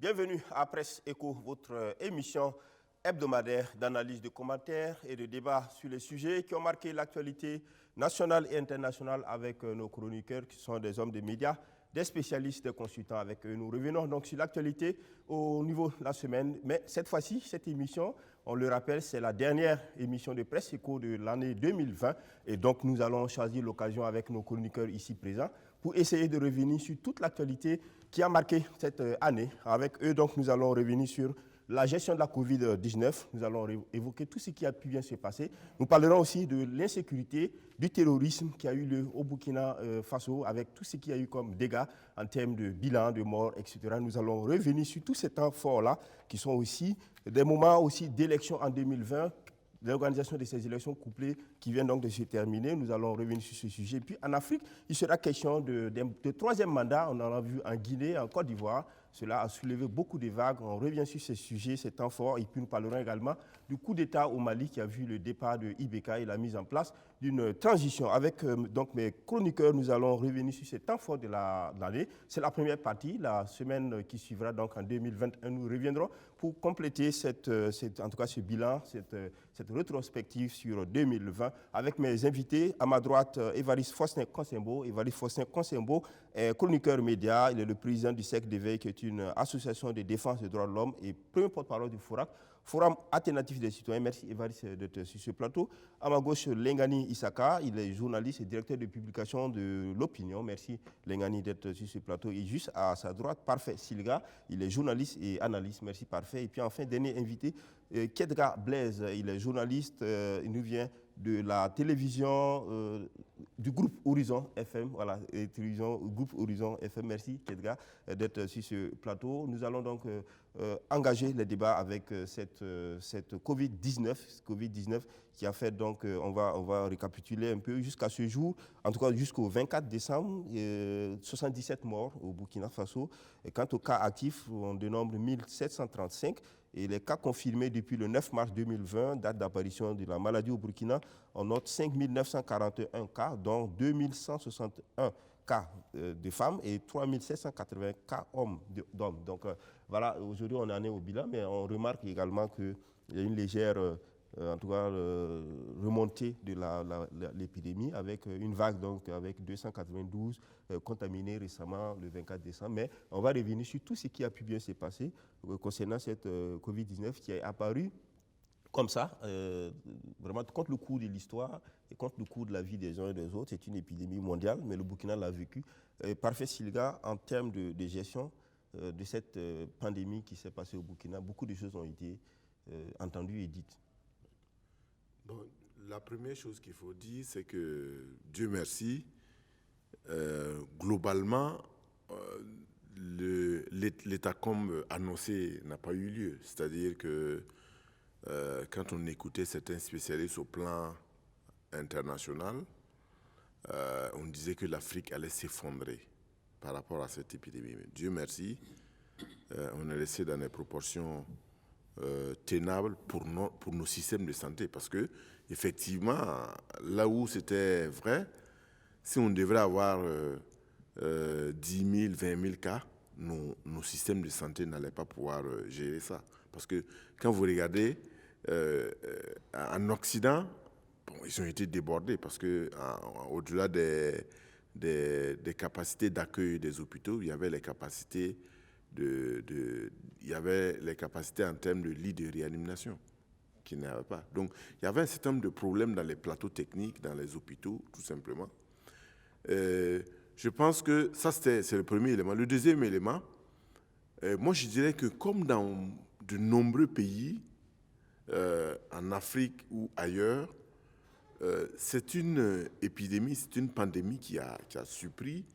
Bienvenue à Presse Éco, votre émission hebdomadaire d'analyse, de commentaires et de débats sur les sujets qui ont marqué l'actualité nationale et internationale avec nos chroniqueurs qui sont des hommes de médias, des spécialistes, des consultants avec eux. Nous revenons donc sur l'actualité au niveau de la semaine. Mais cette fois-ci, cette émission, on le rappelle, c'est la dernière émission de Presse Éco de l'année 2020. Et donc, nous allons choisir l'occasion avec nos chroniqueurs ici présents pour essayer de revenir sur toute l'actualité qui a marqué cette année. Avec eux, donc, nous allons revenir sur la gestion de la Covid-19. Nous allons évoquer tout ce qui a pu bien se passer. Nous parlerons aussi de l'insécurité, du terrorisme qui a eu lieu au Burkina Faso avec tout ce qu'il y a eu comme dégâts en termes de bilan, de morts, etc. Nous allons revenir sur tous ces temps forts-là qui sont aussi des moments aussi d'élections en 2020, l'organisation de ces élections couplées qui viennent donc de se terminer. Nous allons revenir sur ce sujet. Puis en Afrique, il sera question de troisième mandat. On en a vu en Guinée, en Côte d'Ivoire. Cela a soulevé beaucoup de vagues. On revient sur ces sujets, ces temps forts. Et puis nous parlerons également du coup d'État au Mali qui a vu le départ de Ibeka et la mise en place d'une transition. Avec donc mes chroniqueurs, nous allons revenir sur ces temps forts de l'année. C'est la première partie. La semaine qui suivra, donc en 2021, nous reviendrons pour compléter en tout cas ce bilan, cette rétrospective sur 2020 avec mes invités. À ma droite, Évariste Faustin-Consembo. Évariste Faustin-Consembo est chroniqueur média. Il est le président du Cercle d'éveil, qui est une association de défense des droits de l'homme et premier porte-parole du FORAC, Forum alternatif des citoyens. Merci Évariste d'être sur ce plateau. À ma gauche, Lengani Isaka. Il est journaliste et directeur de publication de l'Opinion. Merci Lengani d'être sur ce plateau. Et juste à sa droite, Parfait Silga. Il est journaliste et analyste. Merci Parfait. Et puis enfin, dernier invité, Kedra Blaise. Il est journaliste. Il nous vient de la télévision du groupe Horizon FM. Voilà, groupe Horizon FM. Merci Kedra d'être sur ce plateau. Nous allons donc engager les débats avec cette Covid-19 qui a fait donc, on va récapituler un peu jusqu'à ce jour, en tout cas jusqu'au 24 décembre, 77 morts au Burkina Faso. Et quant aux cas actifs, on dénombre 1735. Et les cas confirmés depuis le 9 mars 2020, date d'apparition de la maladie au Burkina, on note 5 941 cas, dont 2161 cas de femmes et 3 780 cas d'hommes. Donc voilà, aujourd'hui on en est au bilan, mais on remarque également qu'il y a une légère en tout cas remontée de l'épidémie avec une vague donc avec 292 contaminés récemment le 24 décembre. Mais on va revenir sur tout ce qui a pu bien se passer concernant cette Covid-19 qui est apparue comme ça, vraiment contre le cours de l'histoire et contre le cours de la vie des uns et des autres. C'est une épidémie mondiale, mais le Burkina l'a vécu. Parfait Silga, en termes de gestion de cette pandémie qui s'est passée au Burkina, beaucoup de choses ont été entendues et dites. Bon, la première chose qu'il faut dire, c'est que, Dieu merci, globalement, l'état comme annoncé n'a pas eu lieu. C'est-à-dire que quand on écoutait certains spécialistes au plan international, on disait que l'Afrique allait s'effondrer par rapport à cette épidémie. Mais Dieu merci, on est resté dans des proportions tenables pour nos systèmes de santé. Parce que, effectivement, là où c'était vrai, si on devrait avoir 10 000, 20 000 cas, nos systèmes de santé n'allaient pas pouvoir gérer ça. Parce que quand vous regardez, en Occident, bon, ils ont été débordés parce que au-delà des capacités d'accueil des hôpitaux, il y avait les capacités il y avait les capacités en termes de lits de réanimation qu'il n'y avait pas. Donc, il y avait un certain nombre de problèmes dans les plateaux techniques, dans les hôpitaux, tout simplement. Je pense que ça, c'est le premier élément. Le deuxième élément, moi, je dirais que comme dans de nombreux pays, en Afrique ou ailleurs, c'est une épidémie, c'est une pandémie qui a surpris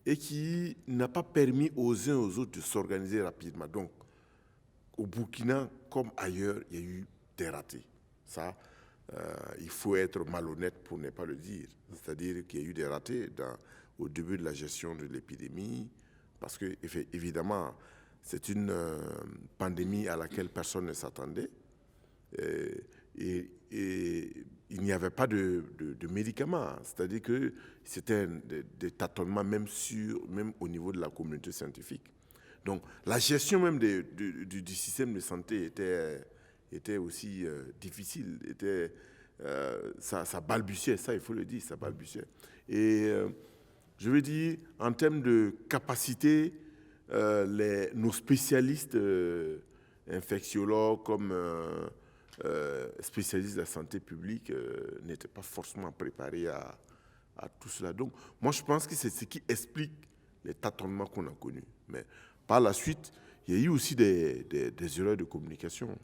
et qui n'a pas permis aux uns aux autres de s'organiser rapidement. Donc, au Burkina, comme ailleurs, il y a eu des ratés. Ça, il faut être malhonnête pour ne pas le dire. C'est-à-dire qu'il y a eu des ratés au début de la gestion de l'épidémie, parce que, évidemment, c'est une pandémie à laquelle personne ne s'attendait. Et il n'y avait pas de médicaments. C'est-à-dire que c'était des tâtonnements même au niveau de la communauté scientifique. Donc, la gestion même du système de santé était aussi difficile. Ça balbutiait, ça, il faut le dire, ça balbutiait. Et je veux dire, en termes de capacité, nos spécialistes infectiologues comme spécialistes de la santé publique n'étaient pas forcément préparés à tout cela. Donc, moi, je pense que c'est ce qui explique les tâtonnements qu'on a connus. Mais par la suite, il y a eu aussi des erreurs de communication.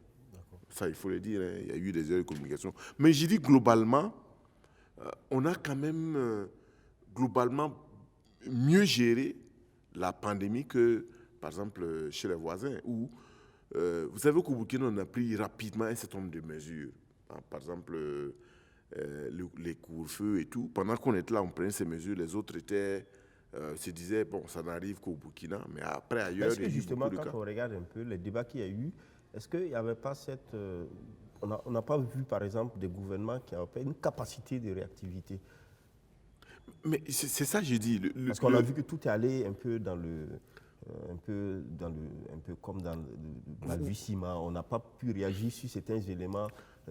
Ça, il faut le dire, hein, il y a eu des erreurs de communication. Mais j'ai dit globalement, on a quand même globalement mieux géré la pandémie que, par exemple, chez les voisins, où vous savez qu'au Burkina, on a pris rapidement un certain nombre de mesures. Par exemple, les couvre-feux et tout. Pendant qu'on était là, on prenait ces mesures, les autres se disaient, bon, ça n'arrive qu'au Burkina, mais après, ailleurs, est-ce que il y a eu justement, beaucoup de quand cas. on regarde un peu les débats qu'il y a eu, est-ce qu'il n'y avait pas cette... on n'a pas vu, par exemple, des gouvernements qui avaient une capacité de réactivité? Mais c'est ça que j'ai dit. Parce qu'on a vu que tout est allé un peu dans le... un peu comme dans le balbutiement. On n'a pas pu réagir sur certains éléments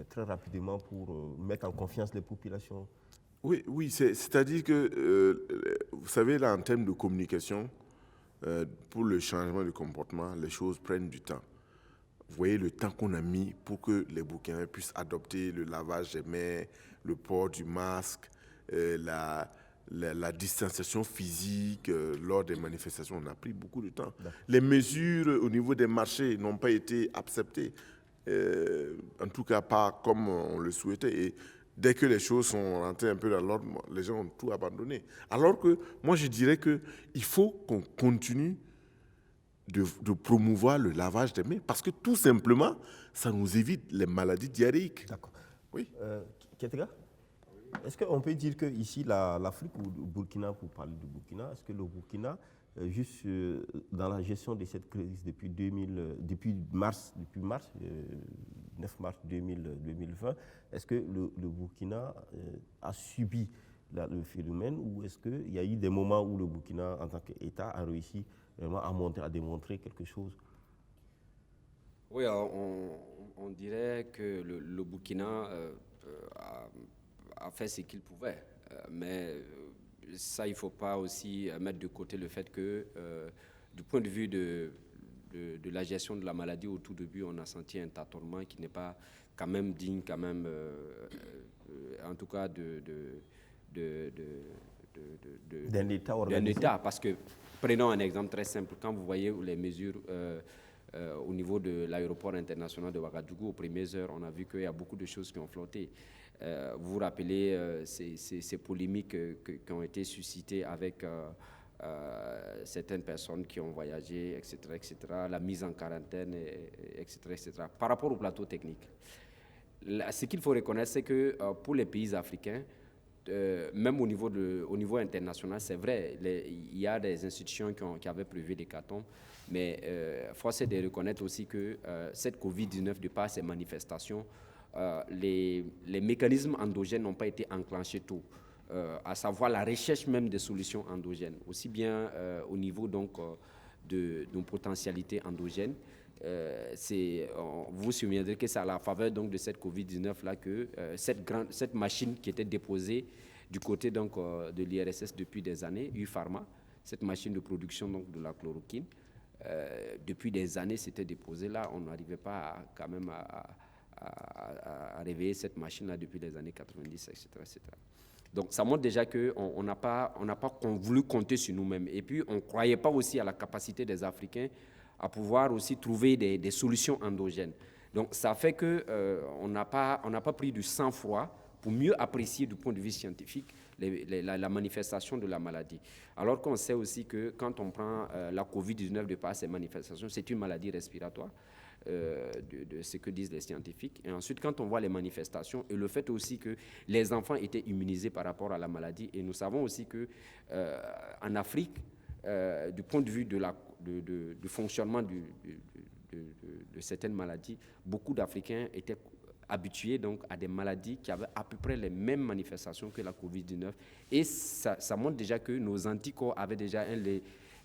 très rapidement pour mettre en confiance les populations. Oui, c'est-à-dire que, vous savez, là, en termes de communication, pour le changement de comportement, les choses prennent du temps. Vous voyez le temps qu'on a mis pour que les Burkinabés puissent adopter le lavage des mains, le port du masque, la distanciation physique lors des manifestations. On a pris beaucoup de temps. Les mesures au niveau des marchés n'ont pas été acceptées, en tout cas pas comme on le souhaitait. Et dès que les choses sont rentrées un peu dans l'ordre, les gens ont tout abandonné. Alors que moi, je dirais qu'il faut qu'on continue de promouvoir le lavage des mains, parce que tout simplement, ça nous évite les maladies diarrhéiques. D'accord. Oui. Ketega, est-ce qu'on peut dire qu'ici, l'Afrique ou le Burkina, pour parler du Burkina, est-ce que le Burkina, juste dans la gestion de cette crise depuis mars 9 mars 2020, est-ce que le Burkina a subi le phénomène, ou est-ce qu'il y a eu des moments où le Burkina, en tant qu'État, a réussi vraiment à démontrer quelque chose? Oui, on dirait que le Burkina a fait ce qu'il pouvait, mais ça, il ne faut pas aussi mettre de côté le fait que, du point de vue de la gestion de la maladie, au tout début, on a senti un tâtonnement qui n'est pas quand même digne, quand même, en tout cas, d'un État organisé. D'un État, parce que, prenons un exemple très simple, quand vous voyez les mesures au niveau de l'aéroport international de Ouagadougou, aux premières heures, on a vu qu'il y a beaucoup de choses qui ont flotté. Vous vous rappelez ces polémiques qui ont été suscitées avec certaines personnes qui ont voyagé, etc., la mise en quarantaine, etc. Par rapport au plateau technique, ce qu'il faut reconnaître, c'est que pour les pays africains, même au niveau international, c'est vrai, il y a des institutions qui avaient prévu des hécatombes, mais force est de reconnaître aussi que cette Covid-19, de par ces manifestations, les mécanismes endogènes n'ont pas été enclenchés tôt, à savoir la recherche même des solutions endogènes, aussi bien au niveau donc, de nos potentialités endogènes. Vous vous souviendrez que c'est à la faveur donc, de cette Covid-19-là que cette machine qui était déposée du côté donc, de l'IRSS depuis des années, U-Pharma, cette machine de production donc, de la chloroquine, depuis des années, c'était déposé là. On n'arrivait pas quand même à réveiller cette machine-là depuis les années 90, etc., etc. Donc, ça montre déjà qu'on n'a pas voulu compter sur nous-mêmes. Et puis, on ne croyait pas aussi à la capacité des Africains à pouvoir aussi trouver des solutions endogènes. Donc, ça fait qu'on n'a pas pris du sang-froid pour mieux apprécier du point de vue scientifique la manifestation de la maladie. Alors qu'on sait aussi que quand on prend la COVID-19 de par ces manifestations, c'est une maladie respiratoire, de ce que disent les scientifiques. Et ensuite, quand on voit les manifestations et le fait aussi que les enfants étaient immunisés par rapport à la maladie, et nous savons aussi qu'en Afrique, du point de vue du fonctionnement de certaines maladies, beaucoup d'Africains étaient habitués donc, à des maladies qui avaient à peu près les mêmes manifestations que la COVID-19. Et ça montre déjà que nos anticorps avaient déjà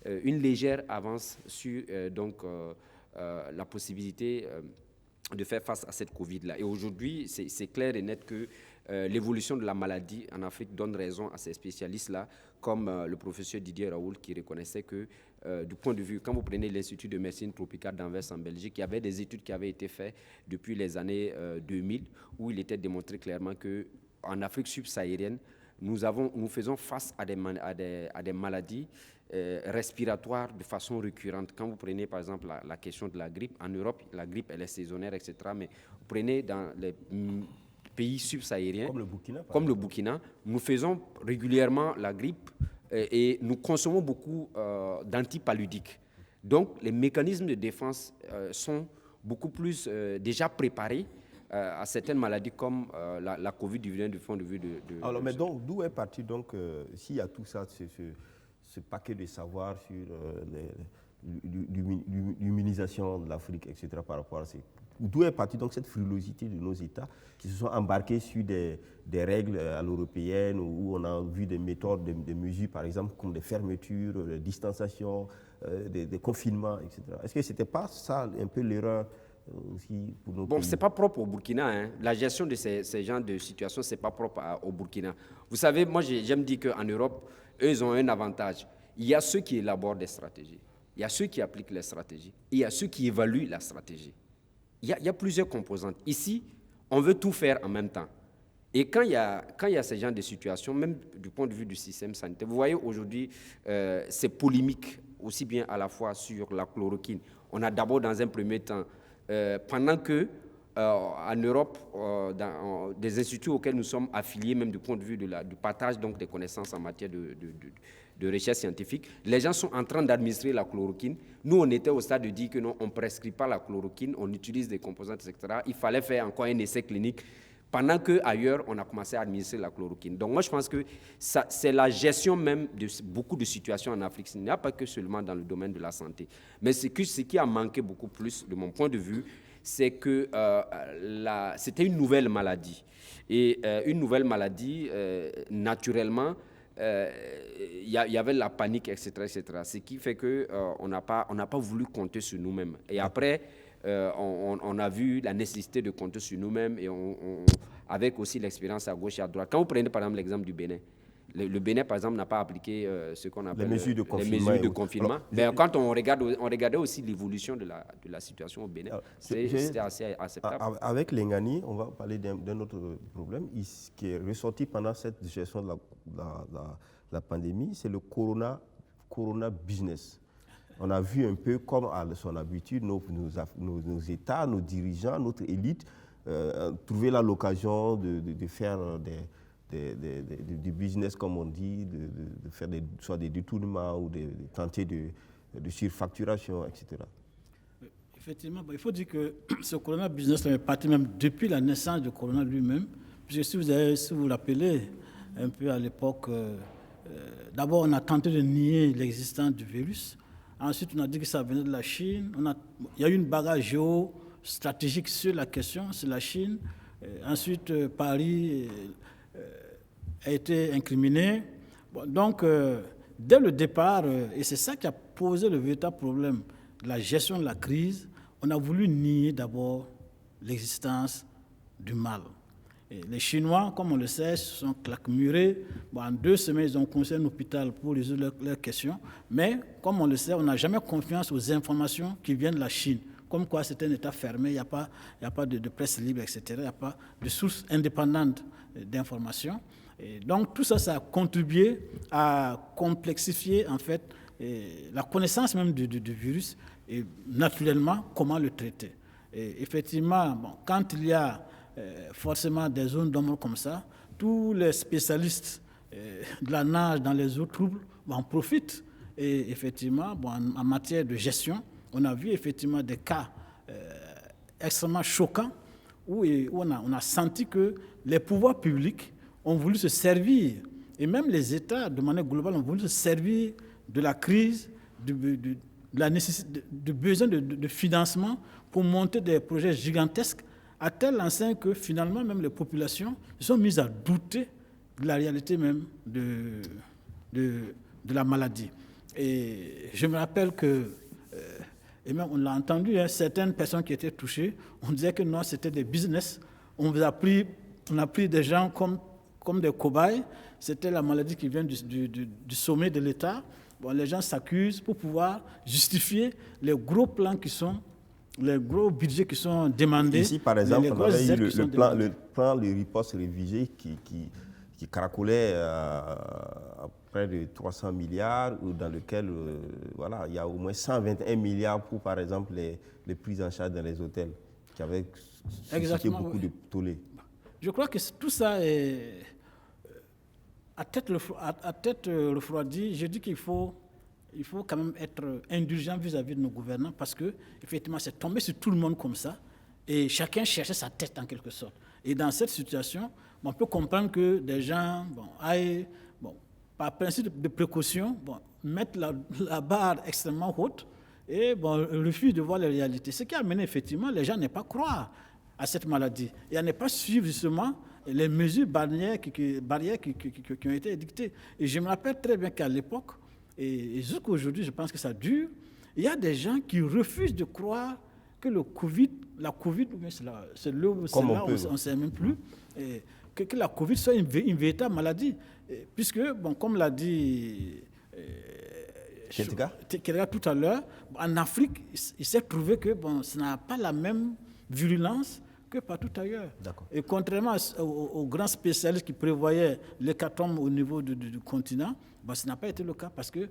une légère avance sur la possibilité de faire face à cette Covid-là. Et aujourd'hui, c'est clair et net que l'évolution de la maladie en Afrique donne raison à ces spécialistes-là, comme le professeur Didier Raoult qui reconnaissait que du point de vue, quand vous prenez l'Institut de médecine tropicale d'Anvers en Belgique, il y avait des études qui avaient été faites depuis les années 2000 où il était démontré clairement qu'en Afrique subsaharienne, nous faisons face à des maladies respiratoires de façon récurrente. Quand vous prenez par exemple la question de la grippe, en Europe, la grippe elle est saisonnière, etc. Mais vous prenez dans les pays subsahariens, comme le Burkina, nous faisons régulièrement la grippe et nous consommons beaucoup d'antipaludiques. Donc, les mécanismes de défense sont beaucoup plus déjà préparés à certaines maladies comme la Covid du point de vue de alors, mais donc, d'où est parti donc, s'il y a tout ça, ce paquet de savoir sur l'immunisation de l'Afrique, etc., par rapport à ces... D'où est partie donc cette frilosité de nos États qui se sont embarqués sur des règles à l'européenne où on a vu des méthodes, des mesures, par exemple, comme des fermetures, des distanciations, des confinements, etc. Est-ce que ce n'était pas ça un peu l'erreur aussi pour nos pays? Ce n'est pas propre au Burkina. Hein. La gestion de ces genres de situations, ce n'est pas propre au Burkina. Vous savez, moi, j'aime dire qu'en Europe, eux, ils ont un avantage. Il y a ceux qui élaborent des stratégies. Il y a ceux qui appliquent les stratégies. Et il y a ceux qui évaluent la stratégie. Il y a plusieurs composantes. Ici, on veut tout faire en même temps. Et quand il y a ce genre de situations, même du point de vue du système sanitaire, vous voyez aujourd'hui, c'est polémique aussi bien à la fois sur la chloroquine. On a d'abord, dans un premier temps, pendant que en Europe, dans des instituts auxquels nous sommes affiliés, même du point de vue du partage donc, des connaissances en matière de recherche scientifique, les gens sont en train d'administrer la chloroquine. Nous, on était au stade de dire que non, on ne prescrit pas la chloroquine, on utilise des composantes, etc. Il fallait faire encore un essai clinique, pendant qu'ailleurs, on a commencé à administrer la chloroquine. Donc moi, je pense que c'est la gestion même de beaucoup de situations en Afrique. Ce n'est pas que seulement dans le domaine de la santé. Mais ce qui a manqué beaucoup plus, de mon point de vue, c'est que c'était une nouvelle maladie. Et une nouvelle maladie, naturellement, il y avait la panique, etc., etc. Ce qui fait qu'on n'a pas voulu compter sur nous-mêmes. Et après, on a vu la nécessité de compter sur nous-mêmes et avec aussi l'expérience à gauche et à droite. Quand vous prenez par exemple l'exemple du Bénin, le Bénin, par exemple, n'a pas appliqué ce qu'on appelle les mesures de confinement. Alors, quand on regardait aussi l'évolution de la situation au Bénin, c'était assez acceptable. Avec l'Engani, on va parler d'un autre problème qui est ressorti pendant cette gestion de la pandémie, c'est le corona business. On a vu un peu, comme à son habitude, nos États, nos dirigeants, notre élite, trouver l'occasion de faire du business, comme on dit, de faire soit des détournements ou de tenter de surfacturation, etc. Effectivement, il faut dire que ce corona business est parti même depuis la naissance du corona lui-même, puisque si vous vous rappelez un peu à l'époque, d'abord on a tenté de nier l'existence du virus, ensuite on a dit que ça venait de la Chine, il y a eu une bagarre géostratégique sur la question, c'est la Chine, ensuite Paris a été incriminé. Bon, donc, dès le départ, et c'est ça qui a posé le véritable problème de la gestion de la crise, on a voulu nier d'abord l'existence du mal. Et les Chinois, comme on le sait, se sont claquemurés. Bon, en 2 semaines, ils ont construit un hôpital pour résoudre leurs questions. Mais, comme on le sait, on n'a jamais confiance aux informations qui viennent de la Chine. Comme quoi c'est un État fermé, il n'y a pas de presse libre, etc. Il n'y a pas de source indépendante d'information. Et donc tout ça, ça a contribué à complexifier en fait la connaissance même du virus et naturellement comment le traiter. Et effectivement, quand il y a forcément des zones d'ombre comme ça, tous les spécialistes de la nage dans les eaux troubles en profitent. Et effectivement, en matière de gestion, on a vu effectivement des cas extrêmement choquants où on a senti que les pouvoirs publics ont voulu se servir, et même les États, de manière globale, ont voulu se servir de la crise, de la nécessité, de besoin de financement pour monter des projets gigantesques, à tel enseigne que finalement, même les populations se sont mises à douter de la réalité même de la maladie. Et je me rappelle que, et même on l'a entendu, hein, certaines personnes qui étaient touchées, on disait que non, c'était des business. On a pris des gens comme des cobayes. C'était la maladie qui vient du sommet de l'État. Bon, les gens s'accusent pour pouvoir justifier les gros plans les gros budgets qui sont demandés. Ici, par exemple, on avait eu le plan de riposte révisé qui caracolait à près de 300 milliards, dans lequel voilà, il y a au moins 121 milliards pour, par exemple, les prises en charge dans les hôtels, qui avaient suscité beaucoup de tollés. Je crois que tout ça est à tête refroidie. Je dis qu'il faut quand même être indulgent vis-à-vis de nos gouvernants parce que effectivement c'est tombé sur tout le monde comme ça et chacun cherchait sa tête en quelque sorte. Et dans cette situation, on peut comprendre que des gens aillent, par principe de précaution, mettre la barre extrêmement haute et refusent de voir les réalités. Ce qui a amené effectivement les gens à ne pas croire à cette maladie et à ne pas suivre justement les mesures barrières qui ont été édictées. Et je me rappelle très bien qu'à l'époque, et jusqu'à aujourd'hui, je pense que ça dure, il y a des gens qui refusent de croire que la Covid, on ne sait même plus, que la Covid soit une véritable maladie. Puisque, comme l'a dit Ketika tout à l'heure, en Afrique, il s'est trouvé que ça n'a pas la même virulence que partout ailleurs. Et contrairement aux grands spécialistes qui prévoyaient l'hécatombe au niveau du continent, ce n'a pas été le cas parce que,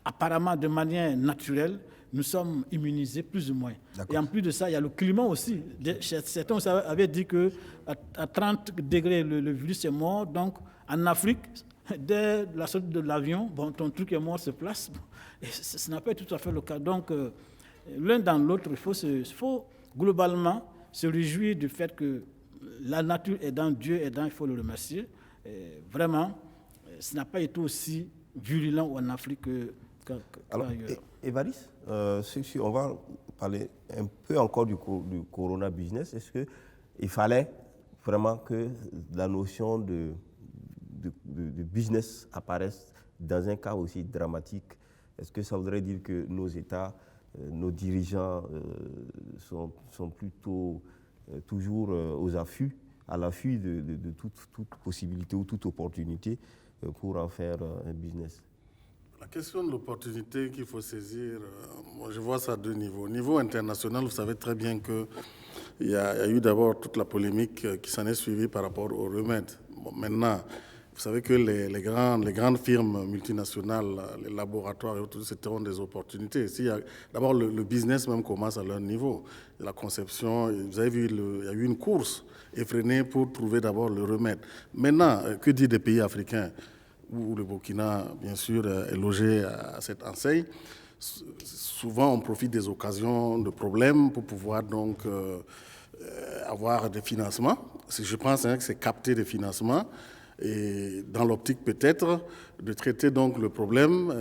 apparemment, de manière naturelle, nous sommes immunisés plus ou moins. Et en plus de ça, il y a le climat aussi. Certains avaient dit qu'à 30 degrés, le virus est mort. Donc, en Afrique, dès la sortie de l'avion, ton truc est mort, se place. Et ce n'a pas été tout à fait le cas. Donc, l'un dans l'autre, il faut globalement se réjouir du fait que la nature aidant, Dieu aidant, il faut le remercier. Et vraiment, ce n'a pas été aussi virulent en Afrique qu'ailleurs. Évariste, on va parler un peu encore du corona business. Est-ce qu'il fallait vraiment que la notion de business apparaisse dans un cas aussi dramatique? Est-ce que ça voudrait dire que nos États, nos dirigeants sont plutôt toujours à l'affût de toute possibilité ou toute opportunité pour en faire un business? La question de l'opportunité qu'il faut saisir, moi je vois ça à deux niveaux. Au niveau international, vous savez très bien qu'il y a eu d'abord toute la polémique qui s'en est suivie par rapport aux remèdes. Maintenant, vous savez que les grandes firmes multinationales, les laboratoires et autres, c'était des opportunités. D'abord, le business même commence à leur niveau. La conception, vous avez vu, il y a eu une course effrénée pour trouver d'abord le remède. Maintenant, que dire des pays africains où le Burkina, bien sûr, est logé à cette enseigne? Souvent, on profite des occasions de problèmes pour pouvoir donc avoir des financements. Je pense que c'est capter des financements et dans l'optique peut-être de traiter donc le problème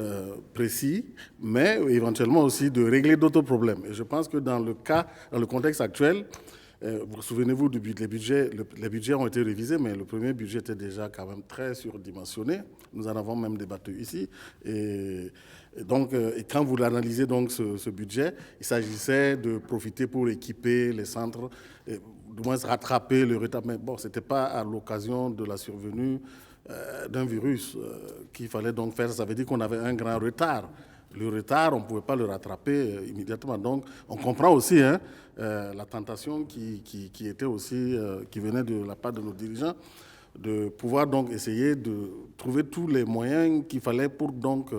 précis, mais éventuellement aussi de régler d'autres problèmes. Et je pense que dans le contexte actuel, vous souvenez-vous, les budgets ont été révisés, mais le premier budget était déjà quand même très surdimensionné. Nous en avons même débattu ici. Et quand vous analysez donc ce budget, il s'agissait de profiter pour équiper les centres, du moins rattraper le retard. Mais bon, ce n'était pas à l'occasion de la survenue d'un virus qu'il fallait donc faire. Ça veut dire qu'on avait un grand retard. Le retard, on ne pouvait pas le rattraper immédiatement. Donc, on comprend aussi la tentation qui était aussi, qui venait de la part de nos dirigeants, de pouvoir donc essayer de trouver tous les moyens qu'il fallait pour donc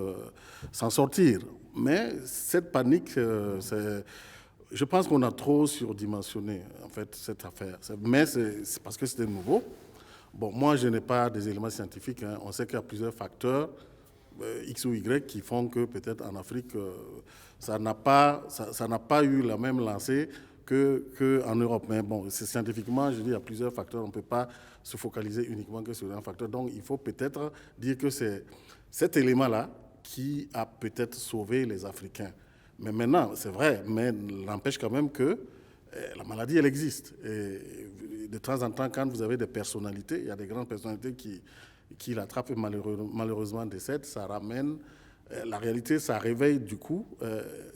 s'en sortir. Mais cette panique, je pense qu'on a trop surdimensionné en fait cette affaire. Mais c'est parce que c'était nouveau. Bon, moi, je n'ai pas des éléments scientifiques. On sait qu'il y a plusieurs facteurs X ou Y qui font que peut-être en Afrique, ça n'a pas eu la même lancée qu'en Europe. Mais bon, scientifiquement, je dis, il y a plusieurs facteurs. On ne peut pas se focaliser uniquement que sur un facteur. Donc, il faut peut-être dire que c'est cet élément-là qui a peut-être sauvé les Africains. Mais maintenant, c'est vrai, mais n'empêche quand même que la maladie, elle existe. Et de temps en temps, quand vous avez des personnalités, il y a des grandes personnalités qui l'attrapent et malheureusement décèdent, ça ramène La réalité, ça réveille du coup,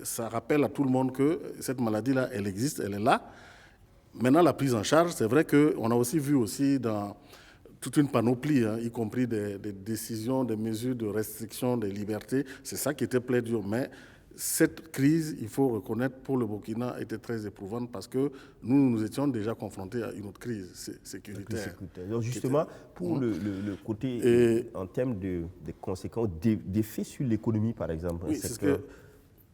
ça rappelle à tout le monde que cette maladie-là, elle existe, elle est là. Maintenant, la prise en charge, c'est vrai qu'on a aussi vu aussi dans toute une panoplie, hein, y compris des décisions, des mesures de restriction des libertés. C'est ça qui était plus dur. Mais cette crise, il faut reconnaître, pour le Burkina, était très éprouvante parce que nous étions déjà confrontés à une autre crise sécuritaire. Donc justement, pour le côté, en termes de conséquences, d'effets sur l'économie, par exemple, oui,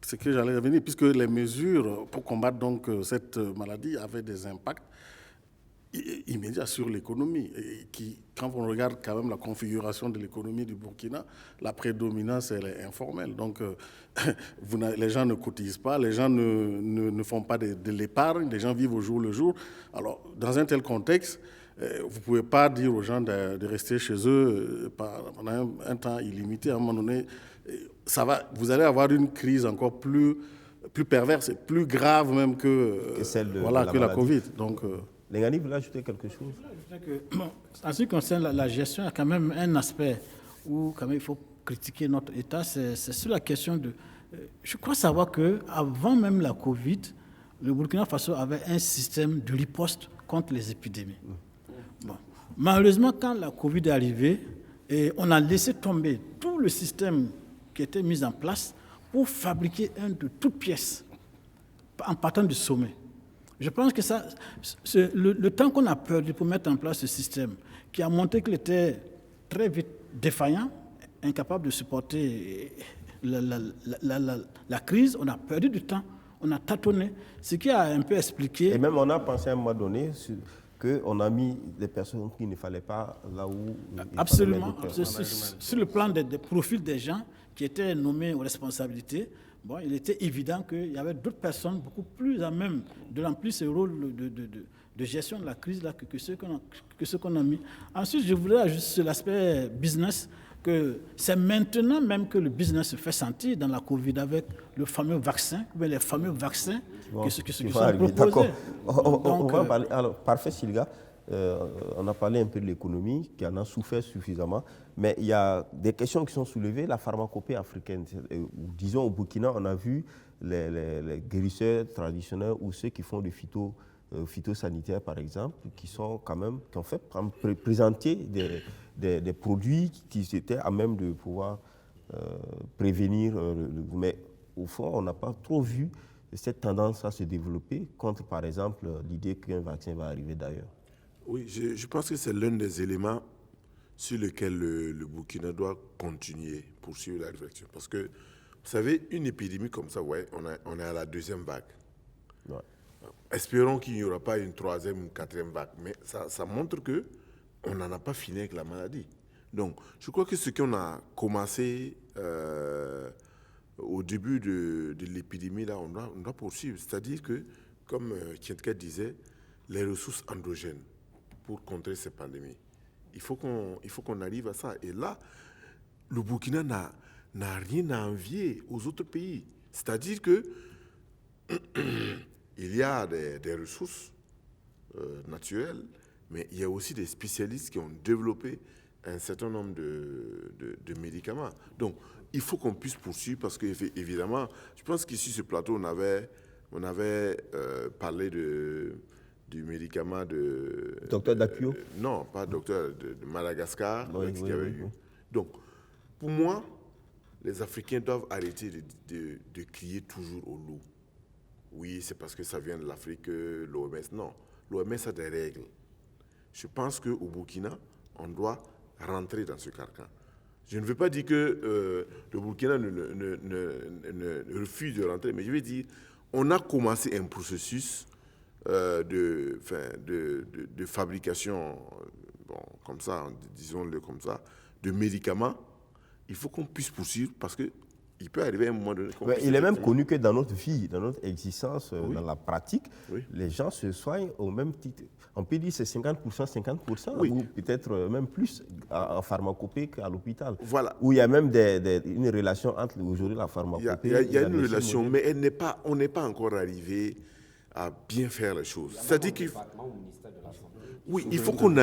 c'est que j'allais revenir, puisque les mesures pour combattre donc cette maladie avaient des impacts immédiats sur l'économie. Quand on regarde quand même la configuration de l'économie du Burkina, la prédominance, elle est informelle. Donc, les gens ne cotisent pas, les gens ne font pas de l'épargne, les gens vivent au jour le jour. Alors, dans un tel contexte, vous ne pouvez pas dire aux gens de rester chez eux pendant un temps illimité. À un moment donné, vous allez avoir une crise encore plus perverse et plus grave même que celle de la Covid. Donc, Lengani, vous voulez ajouter quelque chose? En ce qui concerne la gestion, il y a quand même un aspect où quand même, il faut critiquer notre État, c'est sur la question de... Je crois savoir qu'avant même la Covid, le Burkina Faso avait un système de riposte contre les épidémies. Bon. Malheureusement, quand la Covid est arrivée, on a laissé tomber tout le système qui était mis en place pour fabriquer un de toutes pièces, en partant du sommet. Je pense que le temps qu'on a perdu pour mettre en place ce système, qui a montré qu'il était très vite défaillant, incapable de supporter la crise, on a perdu du temps, on a tâtonné, ce qui a un peu expliqué... Et même on a pensé à un moment donné qu'on a mis des personnes qu'il ne fallait pas là où... Absolument. Sur le plan des profils des gens qui étaient nommés aux responsabilités, bon, il était évident qu'il y avait d'autres personnes beaucoup plus à même de remplir ce rôle de gestion de la crise là, que ceux qu'on a mis. Ensuite, je voudrais ajouter sur l'aspect business que c'est maintenant même que le business se fait sentir dans la Covid avec le fameux vaccin, les fameux vaccins qui sont proposés. D'accord. On va en parler. Alors, parfait, Silga. On a parlé un peu de l'économie, qui en a souffert suffisamment, mais il y a des questions qui sont soulevées, la pharmacopée africaine. Disons au Burkina, on a vu les guérisseurs traditionnels ou ceux qui font du phytosanitaire, par exemple, qui ont fait présenter des produits qui étaient à même de pouvoir prévenir. Mais au fond, on n'a pas trop vu cette tendance à se développer contre, par exemple, l'idée qu'un vaccin va arriver d'ailleurs. Oui, je pense que c'est l'un des éléments sur lesquels le Burkina doit continuer, poursuivre la réflexion. Parce que, vous savez, une épidémie comme ça, ouais, on est à la deuxième vague. Ouais. Espérons qu'il n'y aura pas une troisième ou quatrième vague. Mais ça montre qu'on n'en a pas fini avec la maladie. Donc, je crois que ce qu'on a commencé au début de l'épidémie, là, on doit poursuivre. C'est-à-dire que, comme Kientka disait, les ressources endogènes pour contrer ces pandémies. Il faut qu'on arrive à ça. Et là, le Burkina n'a rien à envier aux autres pays. C'est-à-dire que il y a des ressources naturelles, mais il y a aussi des spécialistes qui ont développé un certain nombre de médicaments. Donc, il faut qu'on puisse poursuivre parce que, évidemment, je pense qu'ici, sur ce plateau, on avait parlé du médicament de... Docteur Dakio non, pas docteur, de Madagascar. Oui. Donc, pour moi, les Africains doivent arrêter de crier toujours au loup. Oui, c'est parce que ça vient de l'Afrique, l'OMS. Non, l'OMS a des règles. Je pense qu'au Burkina, on doit rentrer dans ce carcan. Je ne veux pas dire que le Burkina ne refuse de rentrer, mais je veux dire, on a commencé un processus de fabrication, comme ça, disons-le comme ça, de médicaments. Il faut qu'on puisse poursuivre parce qu'il peut arriver un moment donné. Il est même connu que dans notre vie, dans notre existence, dans la pratique, les gens se soignent au même titre. On peut dire que c'est 50%, ou peut-être même plus en pharmacopée qu'à l'hôpital. Voilà. Où il y a même une relation entre aujourd'hui la pharmacopée. Il y a une relation, mais on n'est pas encore arrivé à bien faire les choses. C'est-à-dire qu'il il faut qu'on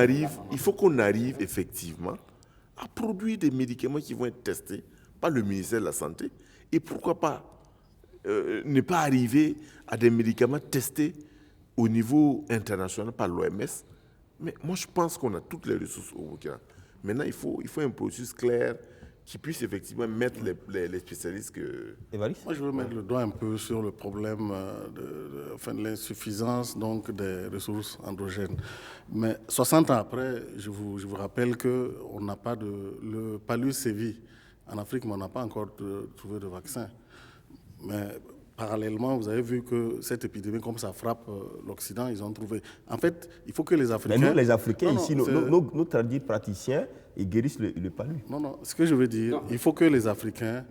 arrive effectivement à produire des médicaments qui vont être testés pas le ministère de la Santé. Et pourquoi pas ne pas arriver à des médicaments testés au niveau international par l'OMS. Mais moi, je pense qu'on a toutes les ressources au Burkina. Maintenant, il faut un processus clair qui puisse effectivement mettre les spécialistes que... Évariste ? Moi, je veux mettre le doigt un peu sur le problème de l'insuffisance donc, des ressources endogènes. Mais 60 ans après, je vous rappelle qu'on n'a pas le palud sévit en Afrique, mais on n'a pas encore trouvé de vaccin. Mais parallèlement, vous avez vu que cette épidémie, comme ça frappe l'Occident, ils ont trouvé. En fait, il faut que les Africains... Mais nous, les Africains, ici, nos tradis praticiens, ils guérissent le palud. Non, ce que je veux dire, il faut que les Africains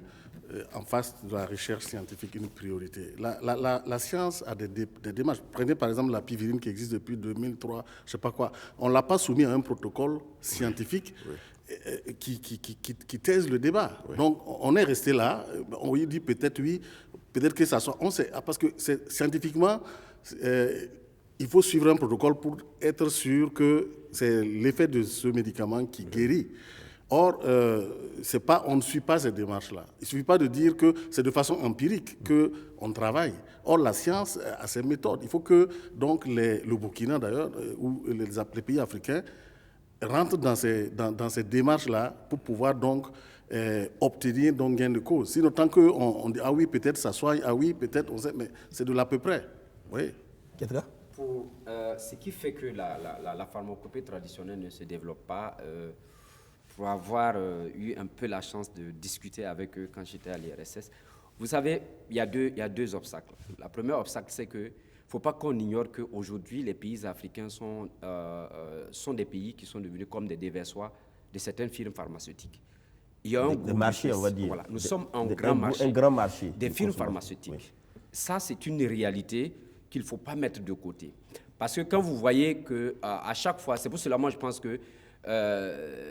en fassent de la recherche scientifique une priorité. La science a des démarches. Prenez par exemple la pivirine qui existe depuis 2003, je ne sais pas quoi. On ne l'a pas soumis à un protocole scientifique. Oui. Qui taise le débat. Oui. Donc, on est resté là. On lui dit peut-être oui, peut-être que ça soit... On sait, parce que scientifiquement, il faut suivre un protocole pour être sûr que c'est l'effet de ce médicament qui guérit. Or, on ne suit pas cette démarche-là. Il ne suffit pas de dire que c'est de façon empirique qu'on travaille. Or, la science a ses méthodes. Il faut que donc, le Burkina, d'ailleurs, ou les pays africains, rentre dans ces démarches-là pour pouvoir donc obtenir donc gain de cause. Sinon, tant qu'on dit « ah oui, peut-être ça soigne, ah oui, peut-être on sait », mais c'est de l'à peu près. Oui. Ce qui fait que la pharmacopée traditionnelle ne se développe pas, pour avoir eu un peu la chance de discuter avec eux quand j'étais à l'IRSS, vous savez, il y a deux obstacles. Le premier obstacle, c'est que il ne faut pas qu'on ignore qu'aujourd'hui, les pays africains sont des pays qui sont devenus comme des déversoirs de certaines firmes pharmaceutiques. Il y a un marché, on va dire. Voilà. Nous sommes un grand marché des firmes pharmaceutiques. Oui. Ça, c'est une réalité qu'il ne faut pas mettre de côté. Parce que quand vous voyez qu'à chaque fois, c'est pour cela moi je pense que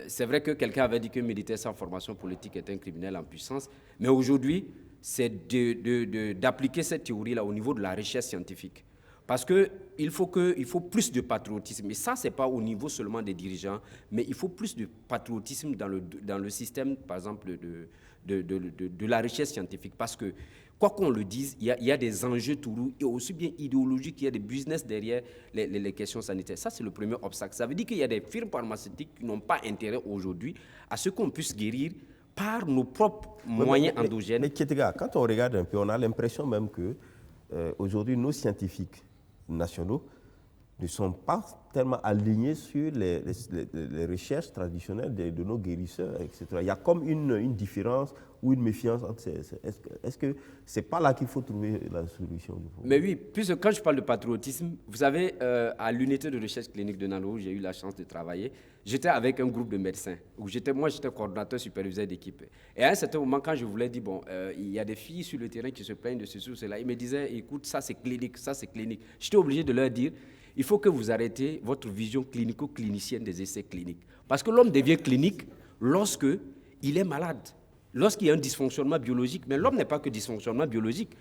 c'est vrai que quelqu'un avait dit que militaire sans formation politique est un criminel en puissance, mais aujourd'hui, c'est d'appliquer cette théorie-là au niveau de la recherche scientifique. Parce qu'il faut plus de patriotisme. Et ça, ce n'est pas au niveau seulement des dirigeants, mais il faut plus de patriotisme dans le système, par exemple, de la recherche scientifique. Parce que, quoi qu'on le dise, il y a des enjeux tout et aussi bien idéologiques qu'il y a des business derrière les questions sanitaires. Ça, c'est le premier obstacle. Ça veut dire qu'il y a des firmes pharmaceutiques qui n'ont pas intérêt aujourd'hui à ce qu'on puisse guérir par nos propres moyens endogènes. Mais Kétéga, quand on regarde un peu, on a l'impression même que aujourd'hui, nos scientifiques nationaux ne sont pas tellement alignés sur les recherches traditionnelles de nos guérisseurs, etc. Il y a comme une différence ou une méfiance entre ces... Est-ce que ce n'est pas là qu'il faut trouver la solution du problème? Mais oui, puisque quand je parle de patriotisme, vous savez, à l'unité de recherche clinique de Nalo, où j'ai eu la chance de travailler, j'étais avec un groupe de médecins, où j'étais coordonnateur superviseur d'équipe. Et à un certain moment, quand je voulais dire, bon, il y a des filles sur le terrain qui se plaignent de ceci ou cela, ils me disaient, écoute, ça c'est clinique, ça c'est clinique. J'étais obligé de leur dire, il faut que vous arrêtez votre vision clinico-clinicienne des essais cliniques. Parce que l'homme devient clinique lorsqu'il est malade, lorsqu'il y a un dysfonctionnement biologique. Mais l'homme n'est pas que dysfonctionnement biologique.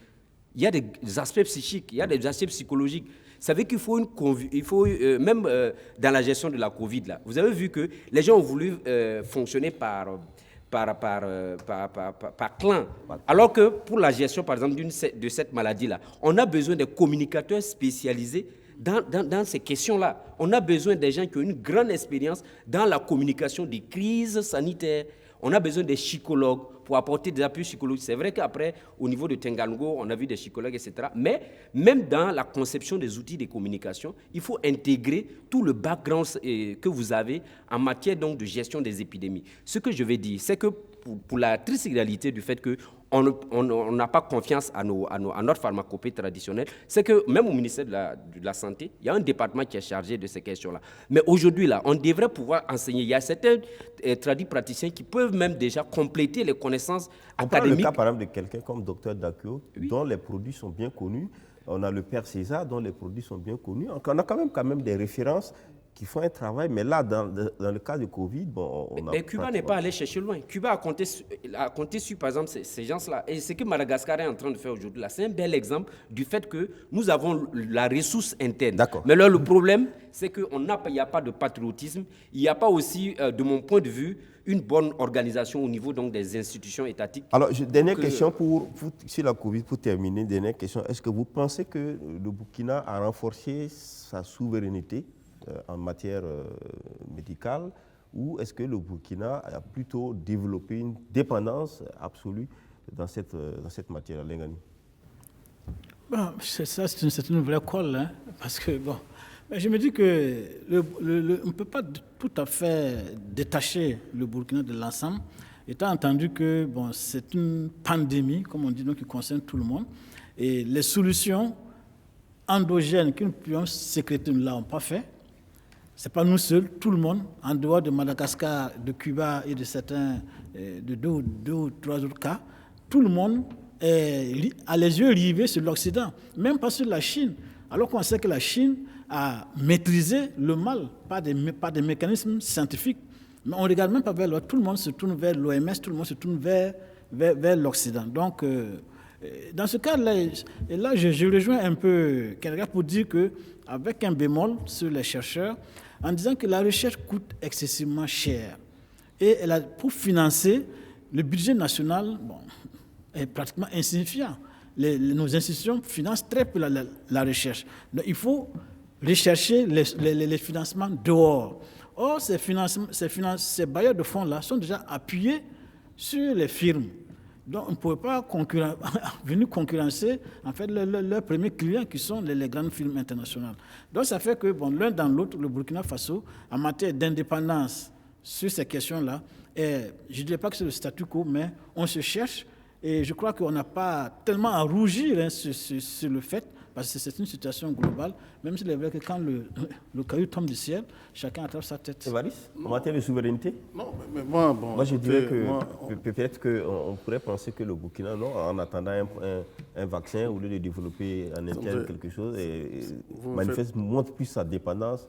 Il y a des aspects psychiques, il y a des aspects psychologiques. Ça veut dire qu'il faut même dans la gestion de la Covid, là, vous avez vu que les gens ont voulu fonctionner par clan. Alors que pour la gestion, par exemple, de cette maladie-là, on a besoin de communicateurs spécialisés dans ces questions-là. On a besoin des gens qui ont une grande expérience dans la communication des crises sanitaires. On a besoin des psychologues pour apporter des appuis psychologiques. C'est vrai qu'après, au niveau de Tengango, on a vu des psychologues, etc. Mais même dans la conception des outils de communication, il faut intégrer tout le background que vous avez en matière donc, de gestion des épidémies. Ce que je vais dire, c'est que pour la triste réalité du fait qu'on n'a pas confiance à notre pharmacopée traditionnelle, c'est que même au ministère de la Santé, il y a un département qui est chargé de ces questions-là. Mais aujourd'hui, là, on devrait pouvoir enseigner. Il y a certains praticiens qui peuvent même déjà compléter les connaissances académiques. Le cas, par exemple, de quelqu'un comme Dr Dakio, oui, dont les produits sont bien connus. On a le père César, dont les produits sont bien connus. On a quand même des références qui font un travail, mais là, dans le cas de Covid, bon, mais Cuba n'est pas allé chercher loin. Cuba a compté sur, par exemple, ces gens-là. Et ce que Madagascar est en train de faire aujourd'hui, c'est un bel exemple du fait que nous avons la ressource interne. D'accord. Mais là, le problème, c'est qu'il n'y a pas de patriotisme. Il n'y a pas aussi, de mon point de vue, une bonne organisation au niveau donc, des institutions étatiques. Alors, dernière question sur la Covid, pour terminer, dernière question. Est-ce que vous pensez que le Burkina a renforcé sa souveraineté en matière médicale, ou est-ce que le Burkina a plutôt développé une dépendance absolue dans cette matière, Lengani? Bon, c'est une vraie colle, hein, parce que, bon, je me dis que on ne peut pas tout à fait détacher le Burkina de l'ensemble, étant entendu que bon, c'est une pandémie, comme on dit, donc, qui concerne tout le monde, et les solutions endogènes que nous pouvions sécréter, nous ne l'avons pas fait. Ce n'est pas nous seuls, tout le monde, en dehors de Madagascar, de Cuba et de certains, de deux ou trois autres cas, tout le monde a les yeux rivés sur l'Occident, même pas sur la Chine, alors qu'on sait que la Chine a maîtrisé le mal par des mécanismes scientifiques. Mais on ne regarde même pas vers l'autre, tout le monde se tourne vers l'OMS, tout le monde se tourne vers l'Occident. Donc, dans ce cas-là, et là, je rejoins un peu quelqu'un pour dire qu'avec un bémol sur les chercheurs, en disant que la recherche coûte excessivement cher. Et pour financer, le budget national est pratiquement insignifiant. Nos institutions financent très peu la recherche. Donc, il faut rechercher les financements dehors. Or, ces bailleurs de fonds-là sont déjà appuyés sur les firmes. Donc, on ne pouvait pas venir concurrencer en fait, leurs premiers clients qui sont les grandes firmes internationales. Donc, ça fait que l'un dans l'autre, le Burkina Faso, en matière d'indépendance sur ces questions-là, je ne dirais pas que c'est le statu quo, mais on se cherche et je crois qu'on n'a pas tellement à rougir sur le fait, parce que c'est une situation globale, même s'il est vrai que quand le caillou tombe du ciel, chacun attrape sa tête. Évariste, en matière de souveraineté? Non, mais moi, moi je dirais que peut-être qu'on pourrait penser que le Burkina, non, en attendant un vaccin, au lieu de développer en interne quelque chose, montre plus sa dépendance.